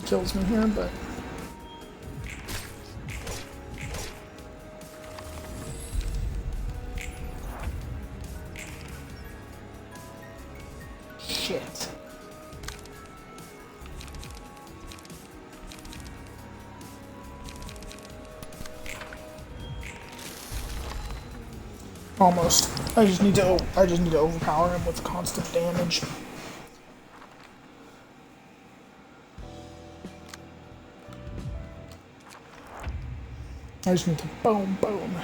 kills me here, but shit. Almost. I just need to overpower him with constant damage. I just need to boom, boom.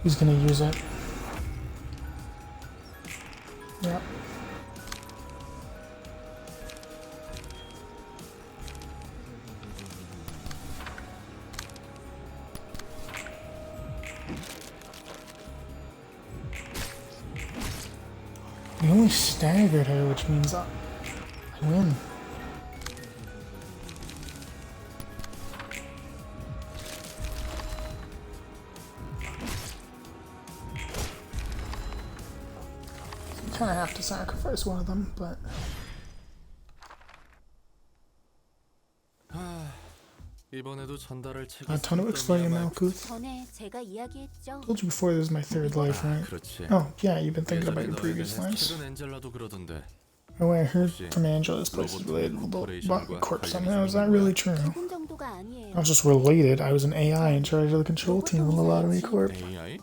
He's gonna use it. Yep. He only staggered her, which means I win. Kind of have to sacrifice one of them, but 이번에도 전달할 책이 a ton of explaining Malkuth. 전에 제가 이야기했죠. Told you before this is my third life, right? 그렇지. Oh, yeah, you've been thinking about your 예전에 previous 너에게 lives. 책은 엔젤라도 그러던데. Oh, wait, I heard from Angela this place is related to the botany corp somehow. Is that really true? 기본 정도가 아니에요. Not just related, I was an AI in charge of the control team of the Lobotomy Corp. AI?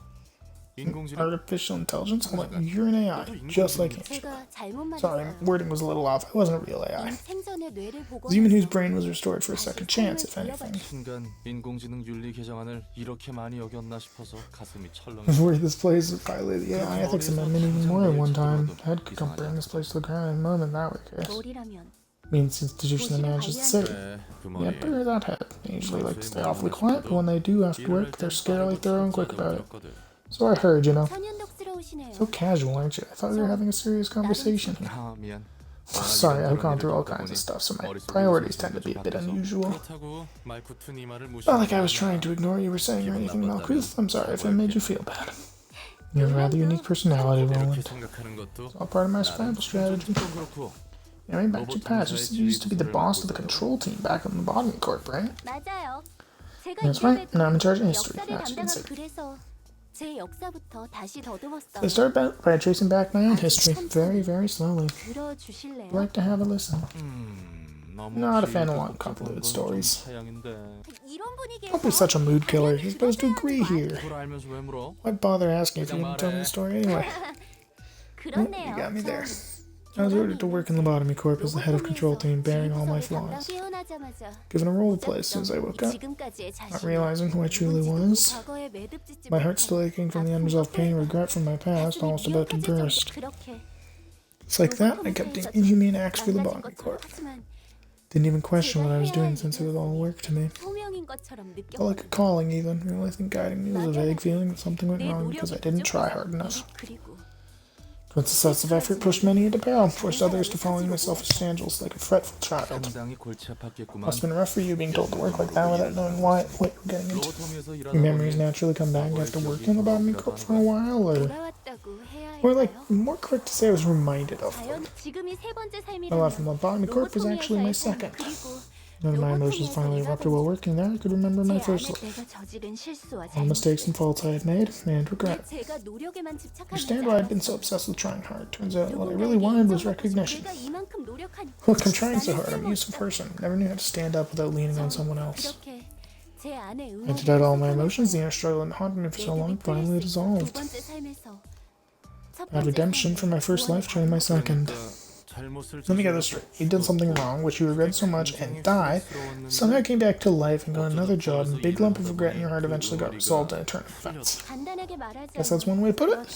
인공지능? Artificial intelligence? Hold on, you're an AI, just like Angela. 제가 잘못 Sorry, 말했어요. wording was a little off. I wasn't a real AI. 생전에 뇌를 보고 The human whose brain was restored for a second chance, if anything. 순간 인공지능 윤리 개정안을 이렇게 많이 어겼나 싶어서 가슴이 철렁. I was worried this place would violate the AI ethics amendment even more at one time. Head could come bring this place to the ground in a moment, that would case. 머리라면 Means institution that manages the city. 그래, 그 Yeah, 머리. bury that head. They usually like to stay awfully quiet, but when they do have to work, they're scarily thorough and quick about it. So I heard, you know. 천연덕스러우시네요. So casual, aren't you? I thought we were having a serious conversation here. 아, 미안. Sorry, I've gone through all kinds of stuff, so my priorities tend to be a bit unusual. 그렇다고 말쿠트 네 말을 Not like I was trying to ignore what you were saying or anything, Malkuth. I'm sorry if I made you feel bad. You have a rather unique personality, Roland. 이렇게 생각하는 것도 It's all part of my survival strategy. 좀 그렇고. You know, back to patch. You used to be the boss of the control team back in the Lobotomy Corp, right? 맞아요. 제가 That's right. Now I'm in charge of history. 역사를 That's 담당한 insane. 그래서 제 역사부터 다시 더듬었어요. I started by tracing back my own history, very, very slowly. 들어주실래요? I'd like to have a listen. 너무 Not a fan of 길고 long, convoluted 복잡한 건 stories. 좀 사양인데. 이런 분위기에서 Don't be such a mood killer. You're supposed to agree here. 그걸 알면서 왜 물어? Why bother asking if you didn't tell me the story anyway? 그렇네요. You got me there. I was ordered to work in the Lobotomy Corp as the head of control team, bearing all my flaws. Given a role to play as soon as I woke up, not realizing who I truly was, my heart still aching from the unresolved pain and regret from my past, almost about to burst. It's like that, I kept doing inhumane acts for the Lobotomy Corp. Didn't even question what I was doing since it was all work to me. Felt like a calling even. The only thing guiding me was a vague feeling that something went wrong because I didn't try hard enough. But successive effort pushed many into peril, forced others to follow in my selfish sandals like a fretful child. 상당히 골치 아팠겠구만. Must have been rough for you being told to work like that without knowing what you're getting into. 로보토미에서 일하다 Your memories 보니 naturally come back after working in the Lobotomy Corp for a while, or like, more correct to say I was reminded of them. My life in the Lobotomy Corp was actually my second. None of my emotions finally erupted while working there. I could remember my first life. All the mistakes and faults I had made, and regret. Understand why I'd been so obsessed with trying hard. Turns out what I really wanted was recognition. Look, I'm trying so hard. I'm a useful person. Never knew how to stand up without leaning on someone else. Vented out all my emotions, the inner struggle that haunted me for so long finally dissolved. I had redemption from my first life during my second. 잘못을 Let me get this straight. You did something wrong, which you regret so much, and died. Somehow came back to life and got another job, and a big lump of regret in your heart eventually got resolved in a turn of events. 간단하게 말하자면 Guess that's one way to put it.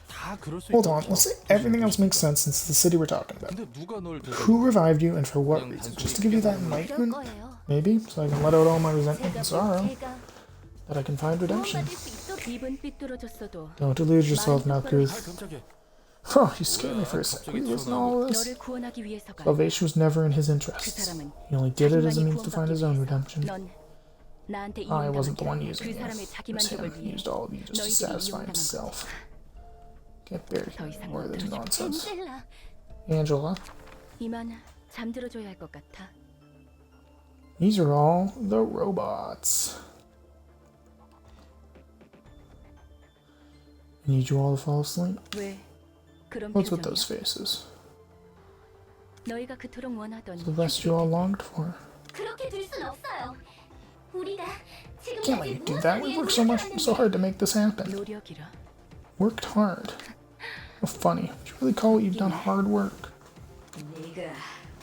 다 그럴 수 Hold 있다고 on, 쳐. let's say everything else makes sense since it's the city we're talking about. 근데 누가 널 Who revived you and for what reason? Just to give you that 그럴 enlightenment? 거예요. Maybe, so I can let out all my resentment and 제가 sorrow, 제가 that I can find redemption. 구원받을 수 있도록 입은 삐뚤어졌어도 Don't delude yourself, now, Kruth. 깜짝이야. Oh, you scared me for a second. You listen to all of this? 너를 구원하기 위해서가 Salvation was never in his 그 interests. 사람은 He only did it as a 자기만이 means to find his own 구원받기 redemption. 위해서 넌 나한테 I wasn't the one 이용당한 using 그 you. 사람의 It 자기 was him. 만족을 He 위해 used all of you just to 너희들이 satisfy 이용당한 himself. Get buried. 더 이상 More of this 들어주지 nonsense. 젠젤라 Angela. 이만 잠들어줘야 할 것 같아. These are all the robots. I need you all to fall asleep. 왜 그런 What's with 표정이야? those faces? 너희가 그토록 원하던 The best you all longed for. 그렇게 둘 순 없어요. 우리가 Can't let you do that. We worked so hard to make this happen. 노력이라. Worked hard. How funny. Would you really call what you've done hard work? 네가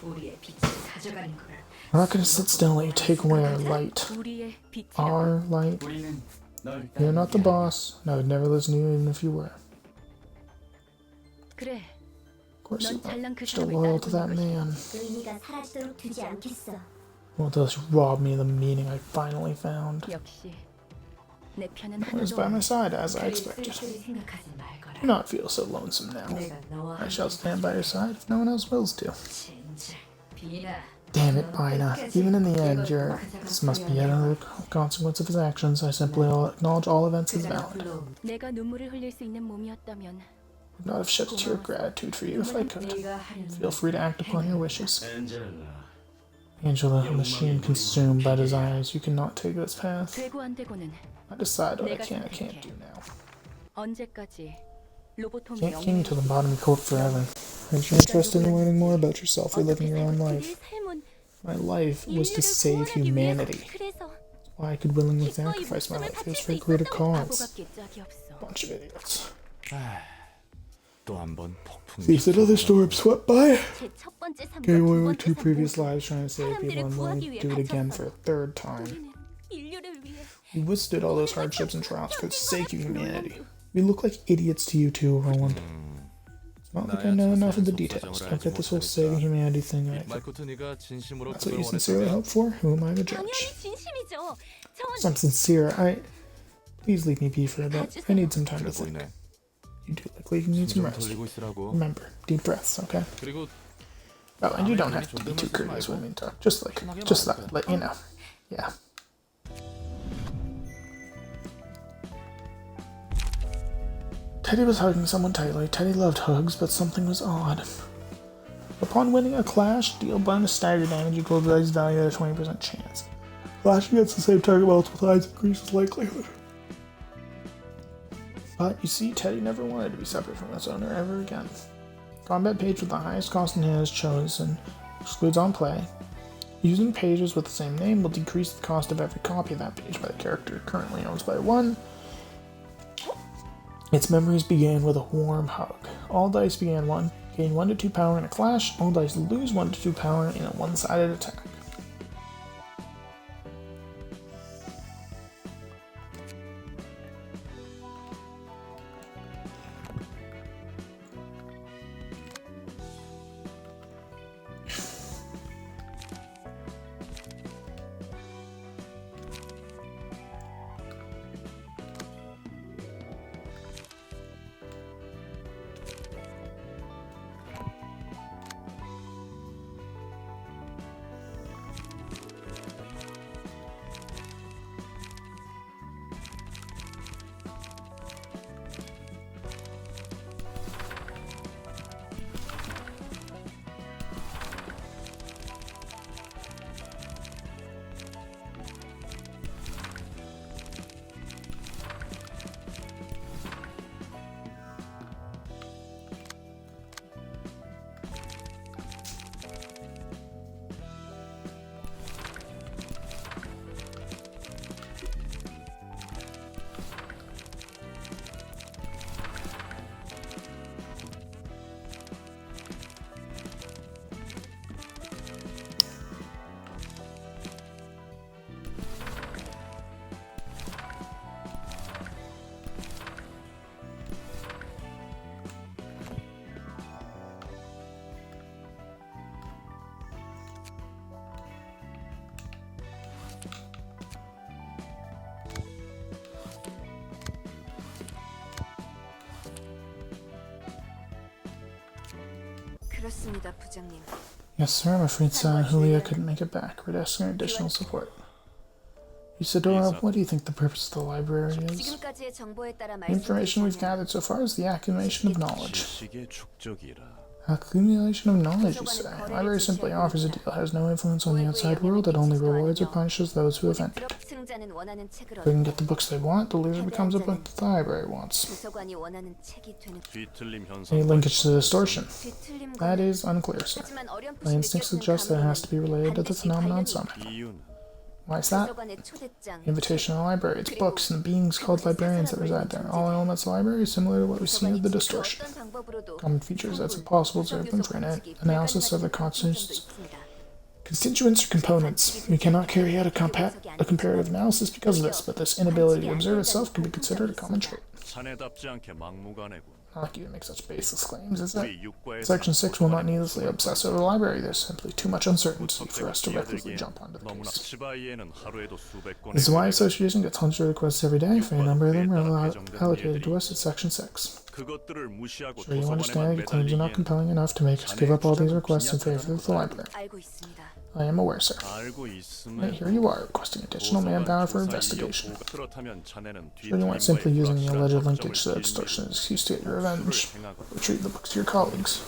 우리의 빛을 가져가는 걸 We're not gonna sit still and let you take away our light. 우리의 빛이라. Our light. 우리는 널 You're not the boss, and I would never listen to you even if you were. 그래. Of course you 넌 잘난 그 are. Still 사람을 loyal to that 따르고 있는 man. 의미가 사라지도록 두지 않겠어. Well, does rob me of the meaning I finally found. 역시 내 편은 He was 하나도 by my 없네. side, as I 그를 expected. 쓸쓸히 생각하지 말거라. Do not feel so lonesome now. 내가 너와 I shall stand by your side if no one else wills to. 진짜 비나 Damn it, Bina. Even in the end, this must be yet another consequence of his actions. I simply acknowledge all events as 그자가 valid. 불러온 내가 눈물을 흘릴 수 있는 몸이었다면 Would not have shed a tear of gratitude for you if I could. 네가 하려는 Feel free to act upon your wishes. 엔젤라. Angela, a machine consumed by desires, you cannot take this path. 되고 안 되고는 I decide what I can and can't do now. 언제까지 로보톰의 Can't keep you to the bottom of your coat forever. Aren't you interested in learning more about yourself or living your own life? 삶은 My life was to 인류를 save 구원하기 위해서. humanity. 그래서 Why I could willingly sacrifice my life is for a greater cause. 바보같게 짝이 없어. Bunch of idiots. 또 한 번 폭풍. These another storm swept by. 제 첫 번째 삶과 Gave 두 away my 번째 2 삶 previous 모두 lives trying to save people and willing to do it again for a third time. 우리는 인류를 위해 We withstood all those hardships and trials for the sake of humanity. We look like idiots to you too, Roland. It's not like I know enough of the details. Don't get this whole saving humanity thing either. 말코트 네가 진심으로 That's what 그걸 you sincerely 원했다면 hope for? Who am I to 당연히 judge? 진심이죠. So I'm sincere. Please leave me be for a bit. I need some time to 그래 think. 보이네. You do look like you need some 좀 rest. 돌리고 있으라고. Remember, deep breaths, okay? 그리고 Oh, and you don't have to be too courteous when we talk. Just that, let you know. Yeah. Teddy was hugging someone tightly. Teddy loved hugs, but something was odd. Upon winning a clash, deal bonus stagger damage equal to dice value at a 20% chance. Clash against the same target multiple times increases likelihood. But you see, Teddy never wanted to be separate from its owner ever again. Combat page with the highest cost in hand is chosen, excludes on play. Using pages with the same name will decrease the cost of every copy of that page by the character it currently owns by 1. Its memories began with a warm hug. All dice gain 1 to 2 power in a clash. All dice lose 1 to 2 power in a one-sided attack. 그렇습니다, 부장님. Yes, sir. I'm afraid Sarah and Julia couldn't make it back. We're asking additional support. Isadora, what do you think the purpose of the library is? 지금까지의 정보에 따라 The information we've 말씀드리자면 gathered so far is the accumulation of knowledge. 지식의 축적이라. Accumulation of knowledge, you say. The library simply offers a deal, has no influence on the outside world, it only rewards or punishes those who have entered. 승자는 원하는 책을 If they can 얻고 get the books they want, the loser becomes a book that the library wants. 도서관이 원하는 책이 되는 뒤틀림 Any 현상. linkage to distortion? 뒤틀림 That is unclear, sir. 하지만 My 어렴풋이 instincts 느껴지는 suggest that it has to be related to the 반드시 phenomenon 관련이 somehow. 이유는 Why is that? 도서관의 초대장, Invitation to the library, its books, and the beings called librarians that reside there. All elements of the library are similar to what we see with the distortion. 어떤 방법으로도 Common features that's impossible to observe them for an analysis of their constituents or components. We cannot carry out a comparative analysis because of this, but this inability to observe itself can be considered a common trait. 자네답지 않게 막무가내군. Not like you to make such baseless claims, is it? 우리 육과의 Section 6 will not needlessly obsess over the library. There's simply too much uncertainty for us to recklessly 끼어들기엔 jump onto the 너무나 case. 치바이에는 하루에도 수백 건의 This is why 의뢰가 Association gets hundreds of requests every day. For a number of them are allocated to us at Section 6. 그것들을 무시하고 Sure, you understand 도서관에만 your claims are not 매달리기엔 compelling enough to make us give up all these requests in favor of the library. 알고 있습니다. I am aware, sir. 알고 And 있음에 here you are, requesting additional manpower for investigation. 그렇다면 자네는 Sure, you weren't simply using the alleged linkage to 뒤틀림과의 the extortion as an excuse to get your revenge. 행하거든. Retrieve the books to your colleagues.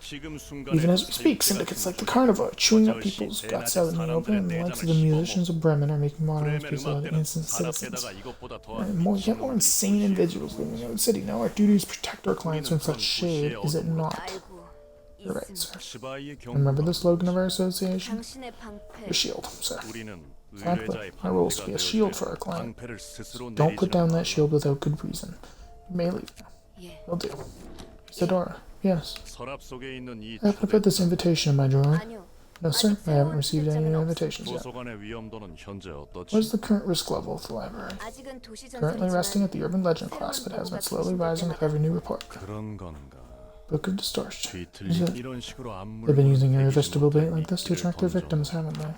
지금 순간에 Even as we speak, syndicates like the Carnivore are chewing up people's guts out in the open, and the likes of the musicians of Bremen are making modern pieces out of innocent citizens. 단합에다가 이것보다 And more, yet more insane individuals living in the city. Now our duty is to protect our clients from such shade, is it not? 알고 You're right, 있습니다. sir. 치바이의 Remember 경우 the slogan of our association? 당신의 방패, The shield, sir. 우리는 Exactly. 의뢰자의 Our role is to be a shield for our client. Don't put down that shield without good reason. You may leave now. 예, Will do. Isadora, yes. 서랍 속에 있는 이 I have to put this invitation in my drawer. 아니요. No, sir, I haven't received any new invitations yet. 도서관의 위험도는 현재 어떻지? What is the current risk level of the library? 아직은 도시 Currently resting 전설이지만 at the urban legend class, but has been slowly rising with every new report. 그런 건가? Book of Distortion. 뒤틀림 Is it? 이런 식으로 안무를 They've been using 보는 irresistible bait 대기실을 like this to attract their victims, haven't they?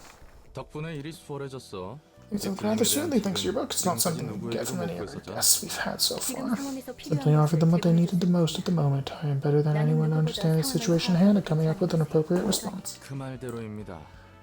덕분에 일이 수월해졌어. It's rather certainly thanks to your book. It's not something we get from any other guests we've had so 지금 far. 상황에서 Simply 필요한 offered them what they 것을 needed the most at the moment. I am better than anyone to understand the situation at hand and coming up with an appropriate response. 그 말대로입니다.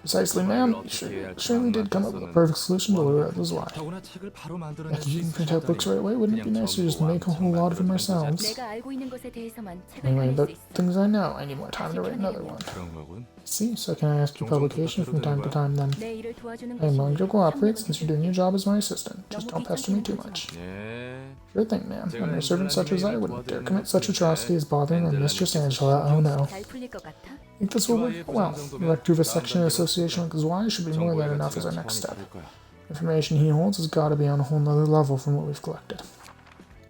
Precisely, ma'am. You surely did come up with a perfect solution to lure out the why. 더구나 책을 바로 만들어낼 If 수 you can print out books 있다니. right away, wouldn't it be nice to just make a whole lot of them ourselves? 내가 알고 있는 것에 대해서만 책을 Anyway, 읽을 about 수 있어. things I know, I need more time to write another one. 그런 거군. See, so can I ask your publication from time to time then? 내 일을 도와주는 I am willing to 것이니 cooperate 협력은 since you're doing your 해줄게. job as my assistant. Just don't pester me too much. 예. Sure thing, ma'am. Under a servant such as I wouldn't dare commit such atrocity as bothering our Mistress Angela. Oh no. 잘 풀릴 것 같아? Think this will work? Well, the director of a section in association with Y should be more than enough as our next step. Information he holds has got to be on a whole nother level from what we've collected.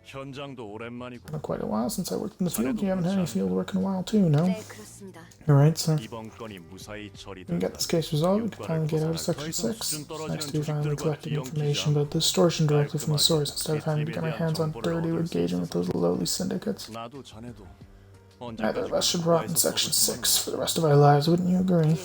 현장도 오랜만이고 Been quite a while since I worked in the field. You haven't had any field work in a while too, no? 네, 그렇습니다. Alright, so we 이번 건이 무사히 can 처리된다. get this case resolved. We can finally get out of Section 6. Next to finally collecting information about the distortion directly from the source instead of having to get my hands on dirty engaging with those lowly syndicates. 나도 자네도 Neither of us should rot in Section 6 for the rest of our lives, wouldn't you agree?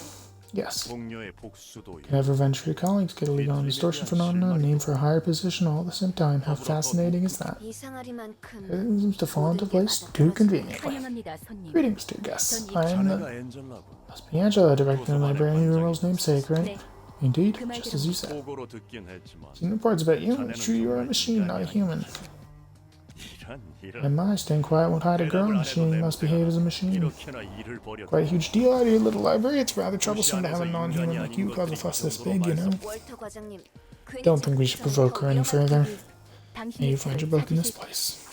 Yes. 동료의 복수도 Can have revenge for your colleagues, get a lead on distortion phenomenon, and aim for a higher position all at the same time. How fascinating is that? 이상하리만큼 Everything seems to fall into place too conveniently. 환영합니다, 손님. Greetings, dear guests. I am 자네가 the... 엔젤라고 Must be Angela, director of the librarian, your world's namesake, right? 네, Indeed, just as you said. 보고로 듣긴 했지만 Seen reports about you. It's true you are a machine, not a human. 이런 And my, staying quiet won't hide a girl. Machine must behave as a machine. 이렇게나 일을 벌였다. Quite a huge deal out of your little library. It's rather troublesome to have a non-human like you cause a fuss this big, you know? 월터 과장님, 괜히 Don't think we should provoke her any further. May 당신의 you find your 책을 book in this 찾으실 place.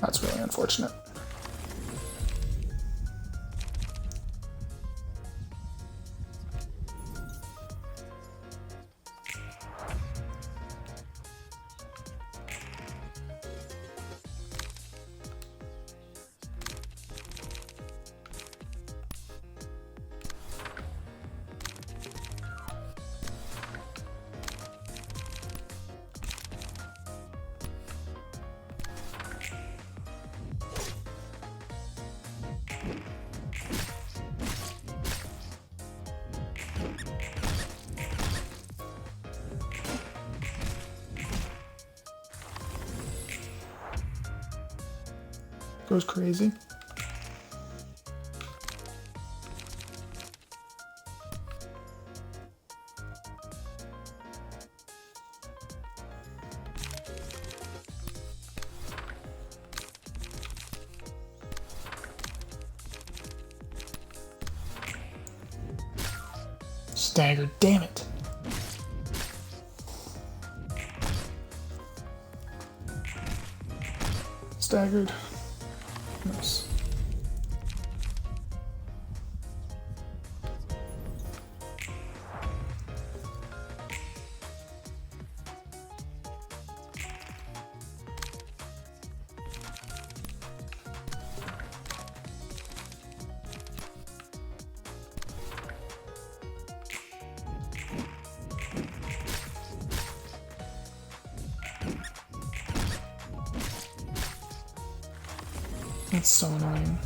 That's really unfortunate. goes crazy. Staggered, damn it. Staggered. Nice. That's so annoying.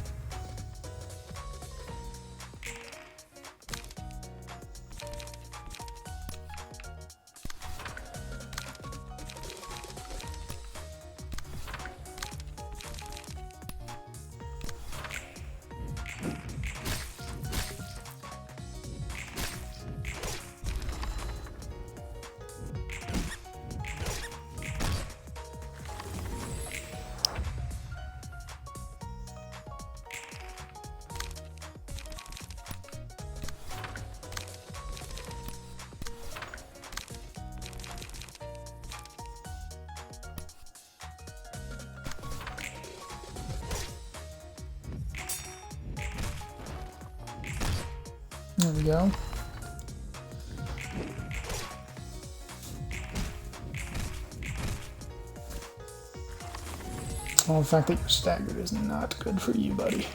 There we go. Well, the fact that you're staggered is not good for you, buddy.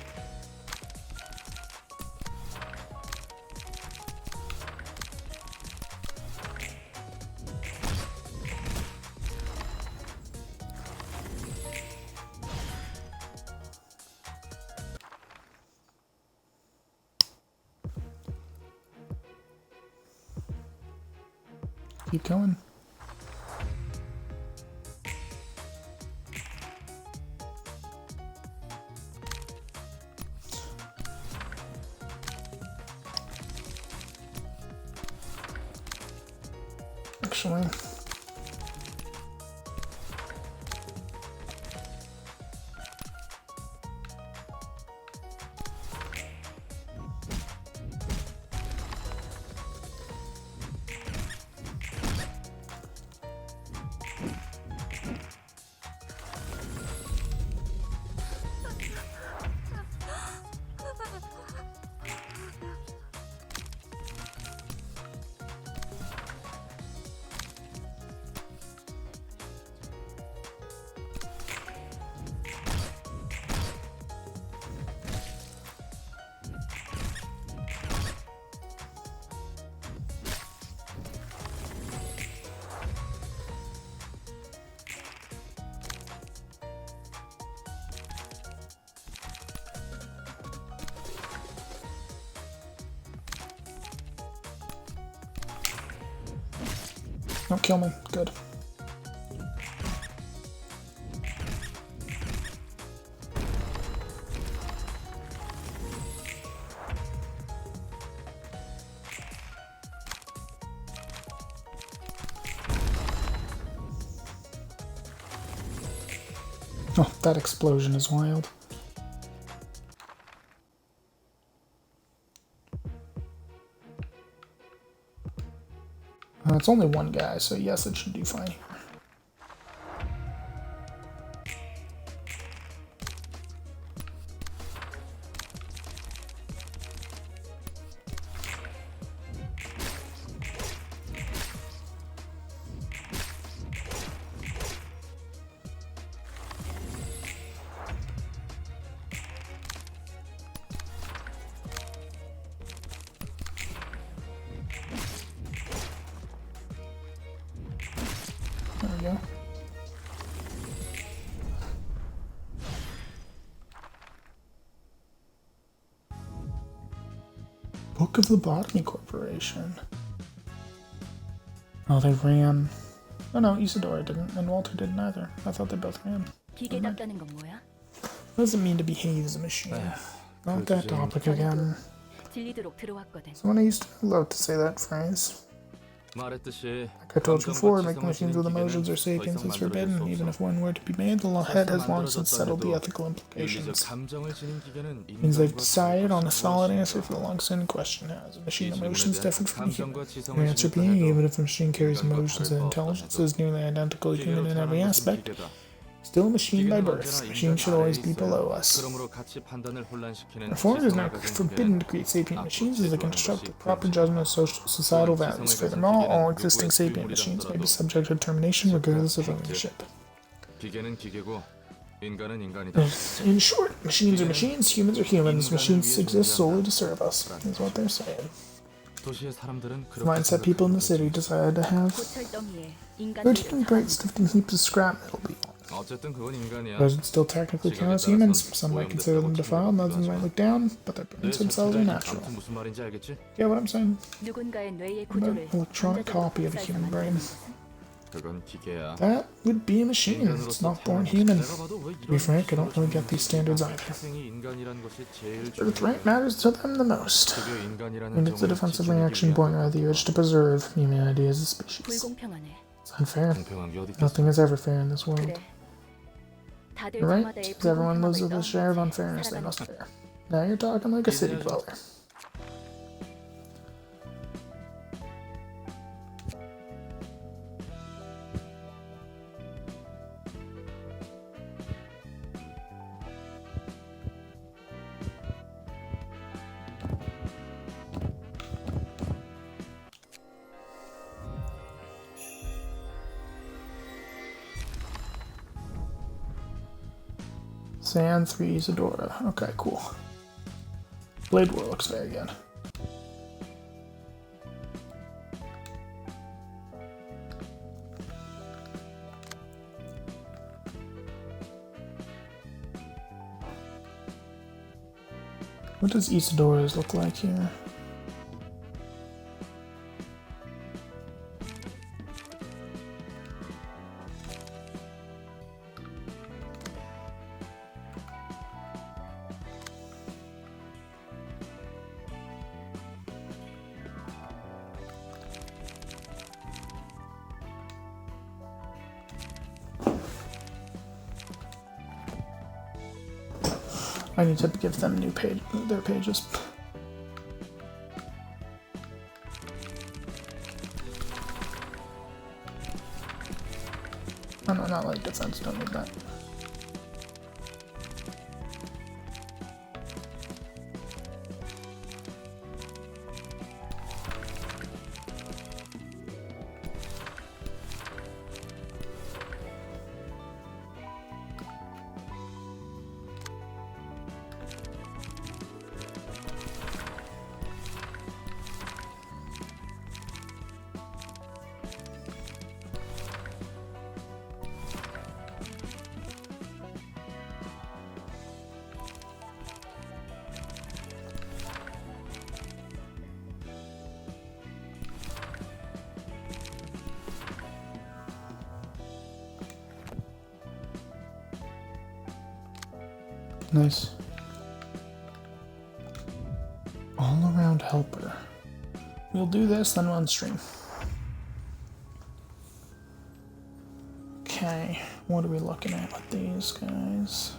Keep going. Actually, don't kill me. Good. Oh, that explosion is wild. It's only one guy, so yes, it should do fine here. There we go. Book of the Botany Corporation. Oh, they ran. Oh no, Isadora didn't, and Walter didn't either. I thought they both ran. 기계 닦다는 건 뭐야? What does it mean to behave as a machine? Not that topic again. 질리도록 들어왔거든. Someone I used to love to say that phrase. 말했듯이 Like I told you 감정과 before, making 지성을 machines 지닌 with 기계는 emotions or 더 sapience 이상 is forbidden. 만들어질 수 Even 없어. if one were to be made, the head has long since settled the 만들어졌다 ethical 해도 implications. 윤리적 감정을 지닌 기계는 Means they've 인간과 decided on a solid 무엇인가. answer for the long-standing question: has a machine 이 질문에 emotions 대한 different from a human? 감정과 지성을 The answer 지녔다 being, 해도 even if a machine carries 인간과 emotions 다를 and 바 없다 intelligence 해도 is nearly identical to human 기계로 in every 태어난 것은 aspect, 기계다. still a machine by 기계는 birth. 언제나 Machine 인간 should always 아래에 be 있어요. below us. 그러므로 가치 판단을 혼란시키는 Therefore, it is 지성을 not 가진 forbidden 기계는 to create sapient 앞으로 machines as they can 제도하는 construct 것이 the proper 금지다. judgment of social, societal 또한 values. 지성을 가진 Furthermore, all 기계는 existing 누구의 sapient 괴물이라 machines may be 하더라도 subject to termination regardless of ownership. 기계는 기계고 인간은 인간이다. In short, machines are machines, humans are humans. Machines exist solely to serve us, is what they're saying. 도시의 사람들은 The 그렇게 mindset people in the city 생각하는 거지. decided to have 고철더미에 인간들을 13 crates stuffed in heaps of scrap metal belong. 어쨌든 그건 인간이야. Those would still technically count as humans. Some might consider them defiled, and others might look down, but their appearance 내 themselves are 자체가 natural. 아무튼 무슨 말인지 알겠지? Get what I'm saying? 누군가의 뇌의 About 구조를 an electronic copy of a human brain. 그건 기계야. That would be a machine. It's not born human. 내가 봐도 왜 To be frank, I don't really get these standards either. 태생이 인간이란 것이 제일 Birthright 중요해. matters to them the most. 그게 인간이라는 And it's a 정의를 defensive 지키기 reaction born 위한 out of the urge to preserve humanity as a species. 불공평하네. It's unfair. 공평한 게 어디 있겠어? Nothing is ever fair in this world. 그래. 다들 You're right. 저마다의 As everyone lives with 불공평함을 a share of 떠안고 unfairness they 살아가는 must bear. Now you're talking like a city dweller. Sand 3 Isadora. Okay, cool. Blade War looks very good. What does Isadora's look like here? I need to give them new page, their pages. Oh no, not like defense, don't need that. Nice. All around helper. We'll do this, then we'll stream. Okay, what are we looking at with these guys?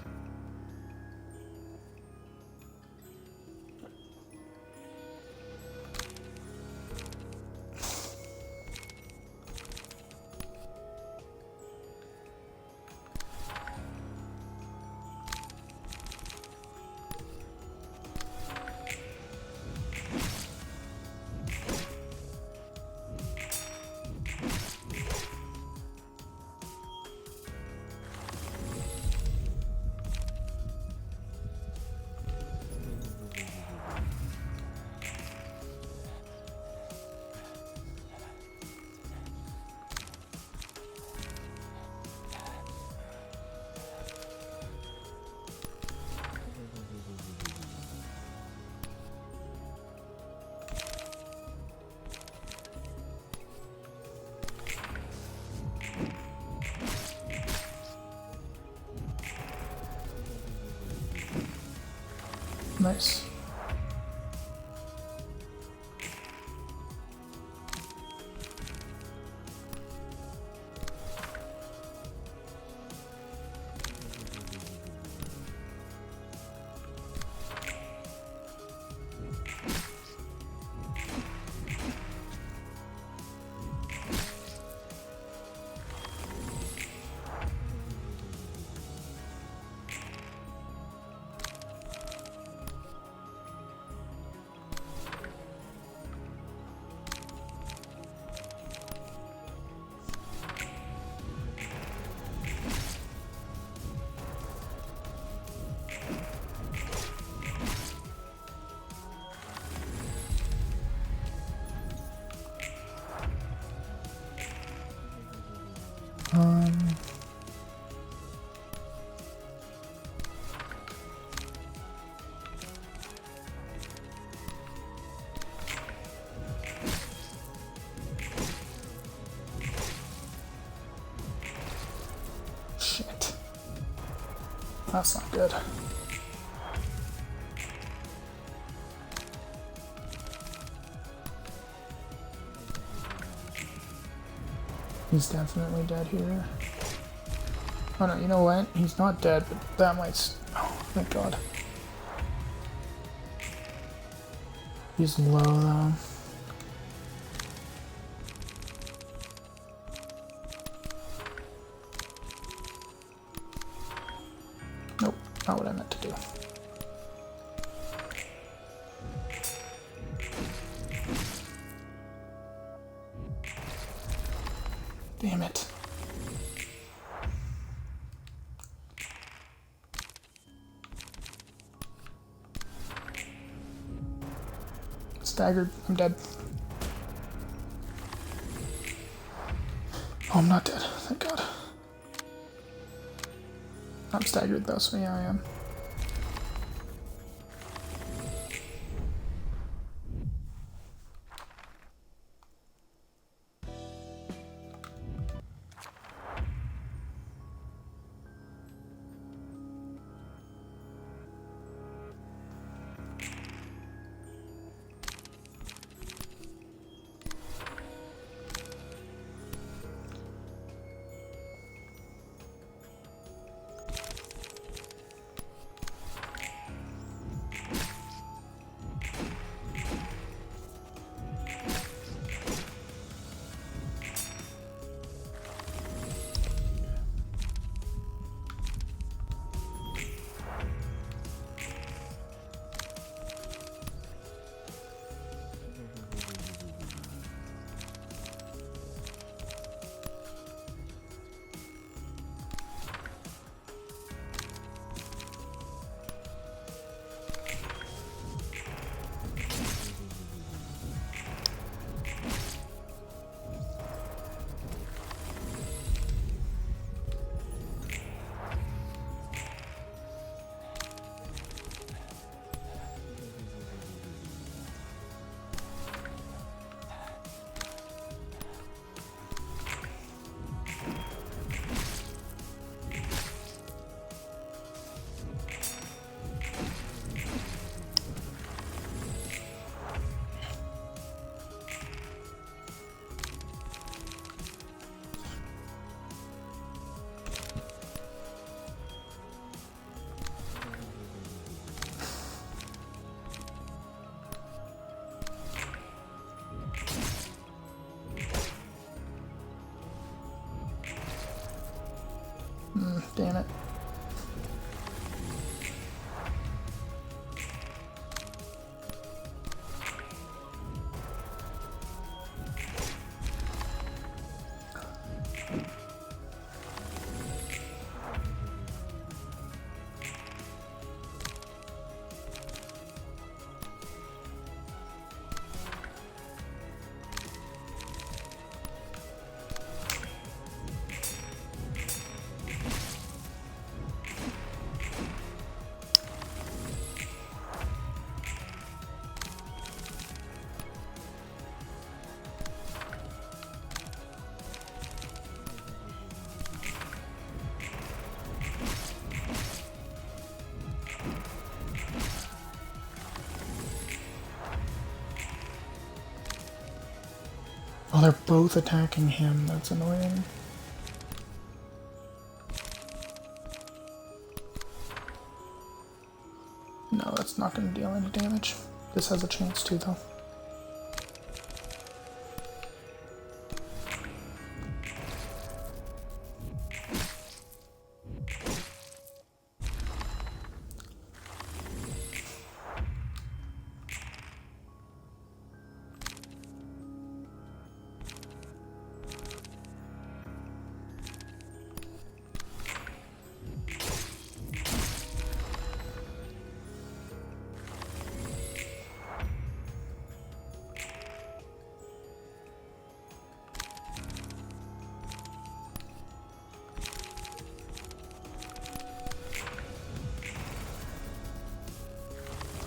Nice. Um, shit. That's not good. He's definitely dead here. Oh no, you know what? He's not dead, but that might... Oh, thank God. He's low though. Nope, not what I meant to do. Damn it. Staggered. I'm dead. Oh, I'm not dead. Thank God. I'm staggered though, so yeah, I am. Damn it. Oh, they're both attacking him. That's annoying. No, that's not going to deal any damage. This has a chance to, though.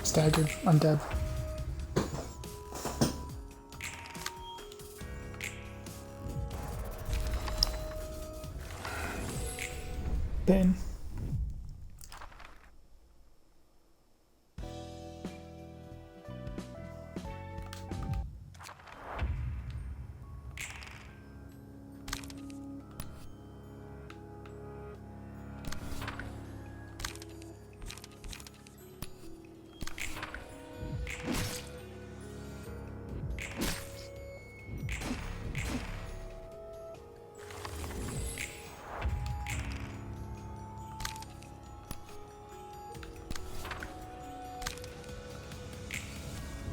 Staggered. I'm dead. Then.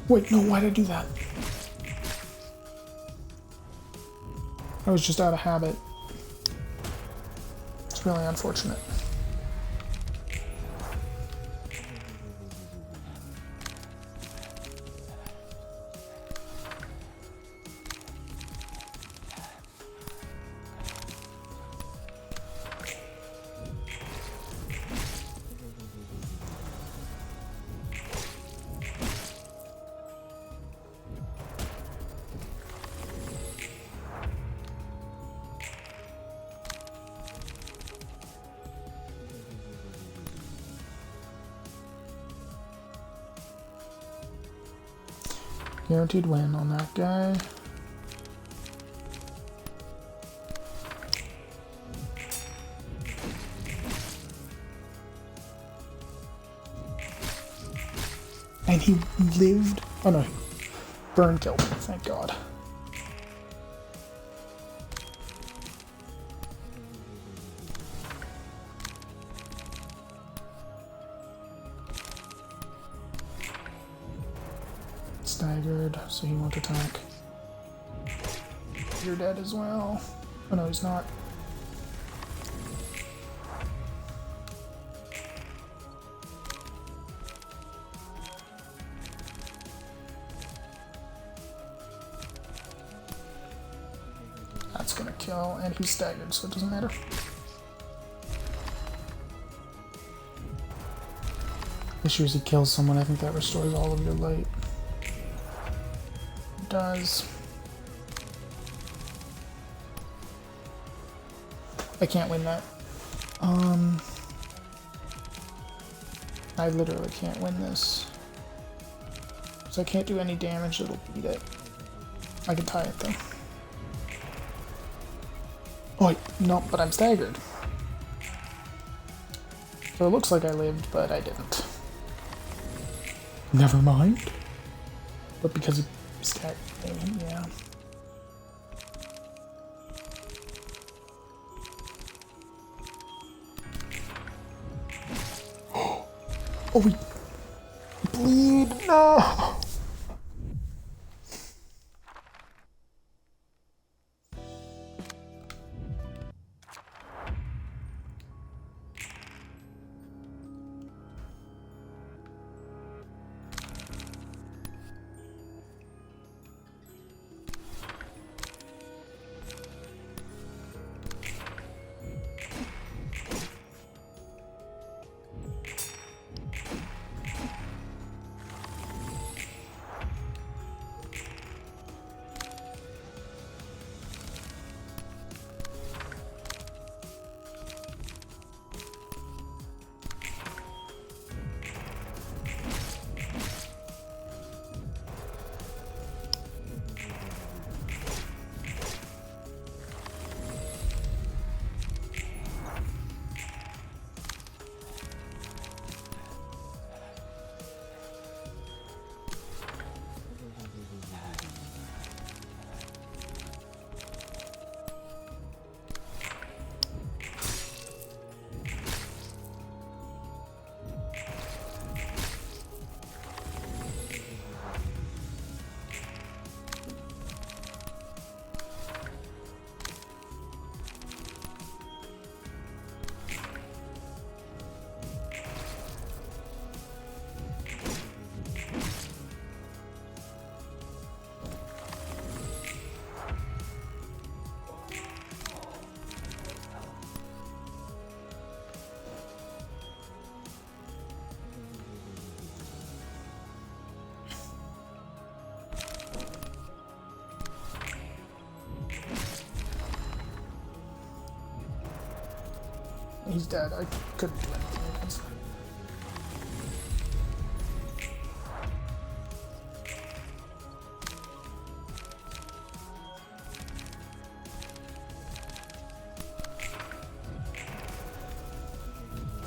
Wait, no, why did I do that? I was just out of habit. It's really unfortunate. Guaranteed win on that guy. And he lived. Oh no. Burn killed him, thank God. Staggered, so he won't attack. You're dead as well. Oh no, he's not. That's gonna kill, and he's staggered, so it doesn't matter. Issue is he kills someone. I think that restores all of your light. Does. I can't win that. I literally can't win this. So I can't do any damage that'll beat it. I can tie it though. Oh wait, no, but I'm staggered. So it looks like I lived, but I didn't. Never mind. But because he staggered me, yeah. Oh, we bleed. No. He's dead. I couldn't do anything against him.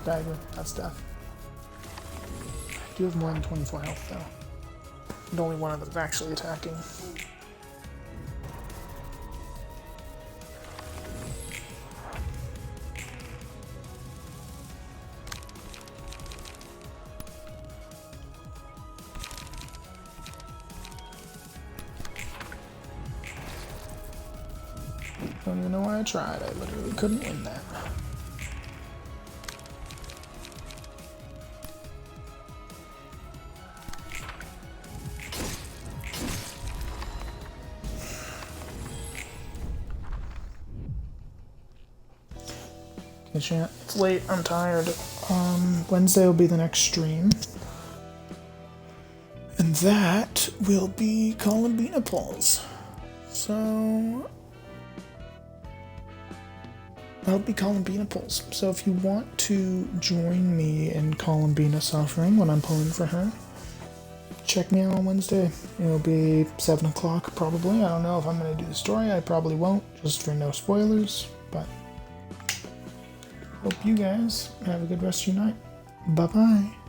Dagger, that's death. I do have more than 24 health though. And only one of them is actually attacking. Don't even know why I tried. I literally couldn't win that. Okay, chat. It's late. I'm tired. Wednesday will be the next stream. And that will be Columbina Pulls. So that'll be Columbina Pulls. So if you want to join me in Columbina Suffering when I'm pulling for her, check me out on Wednesday. It'll be 7 o'clock probably. I don't know if I'm going to do the story. I probably won't, just for no spoilers. But hope you guys have a good rest of your night. Bye-bye.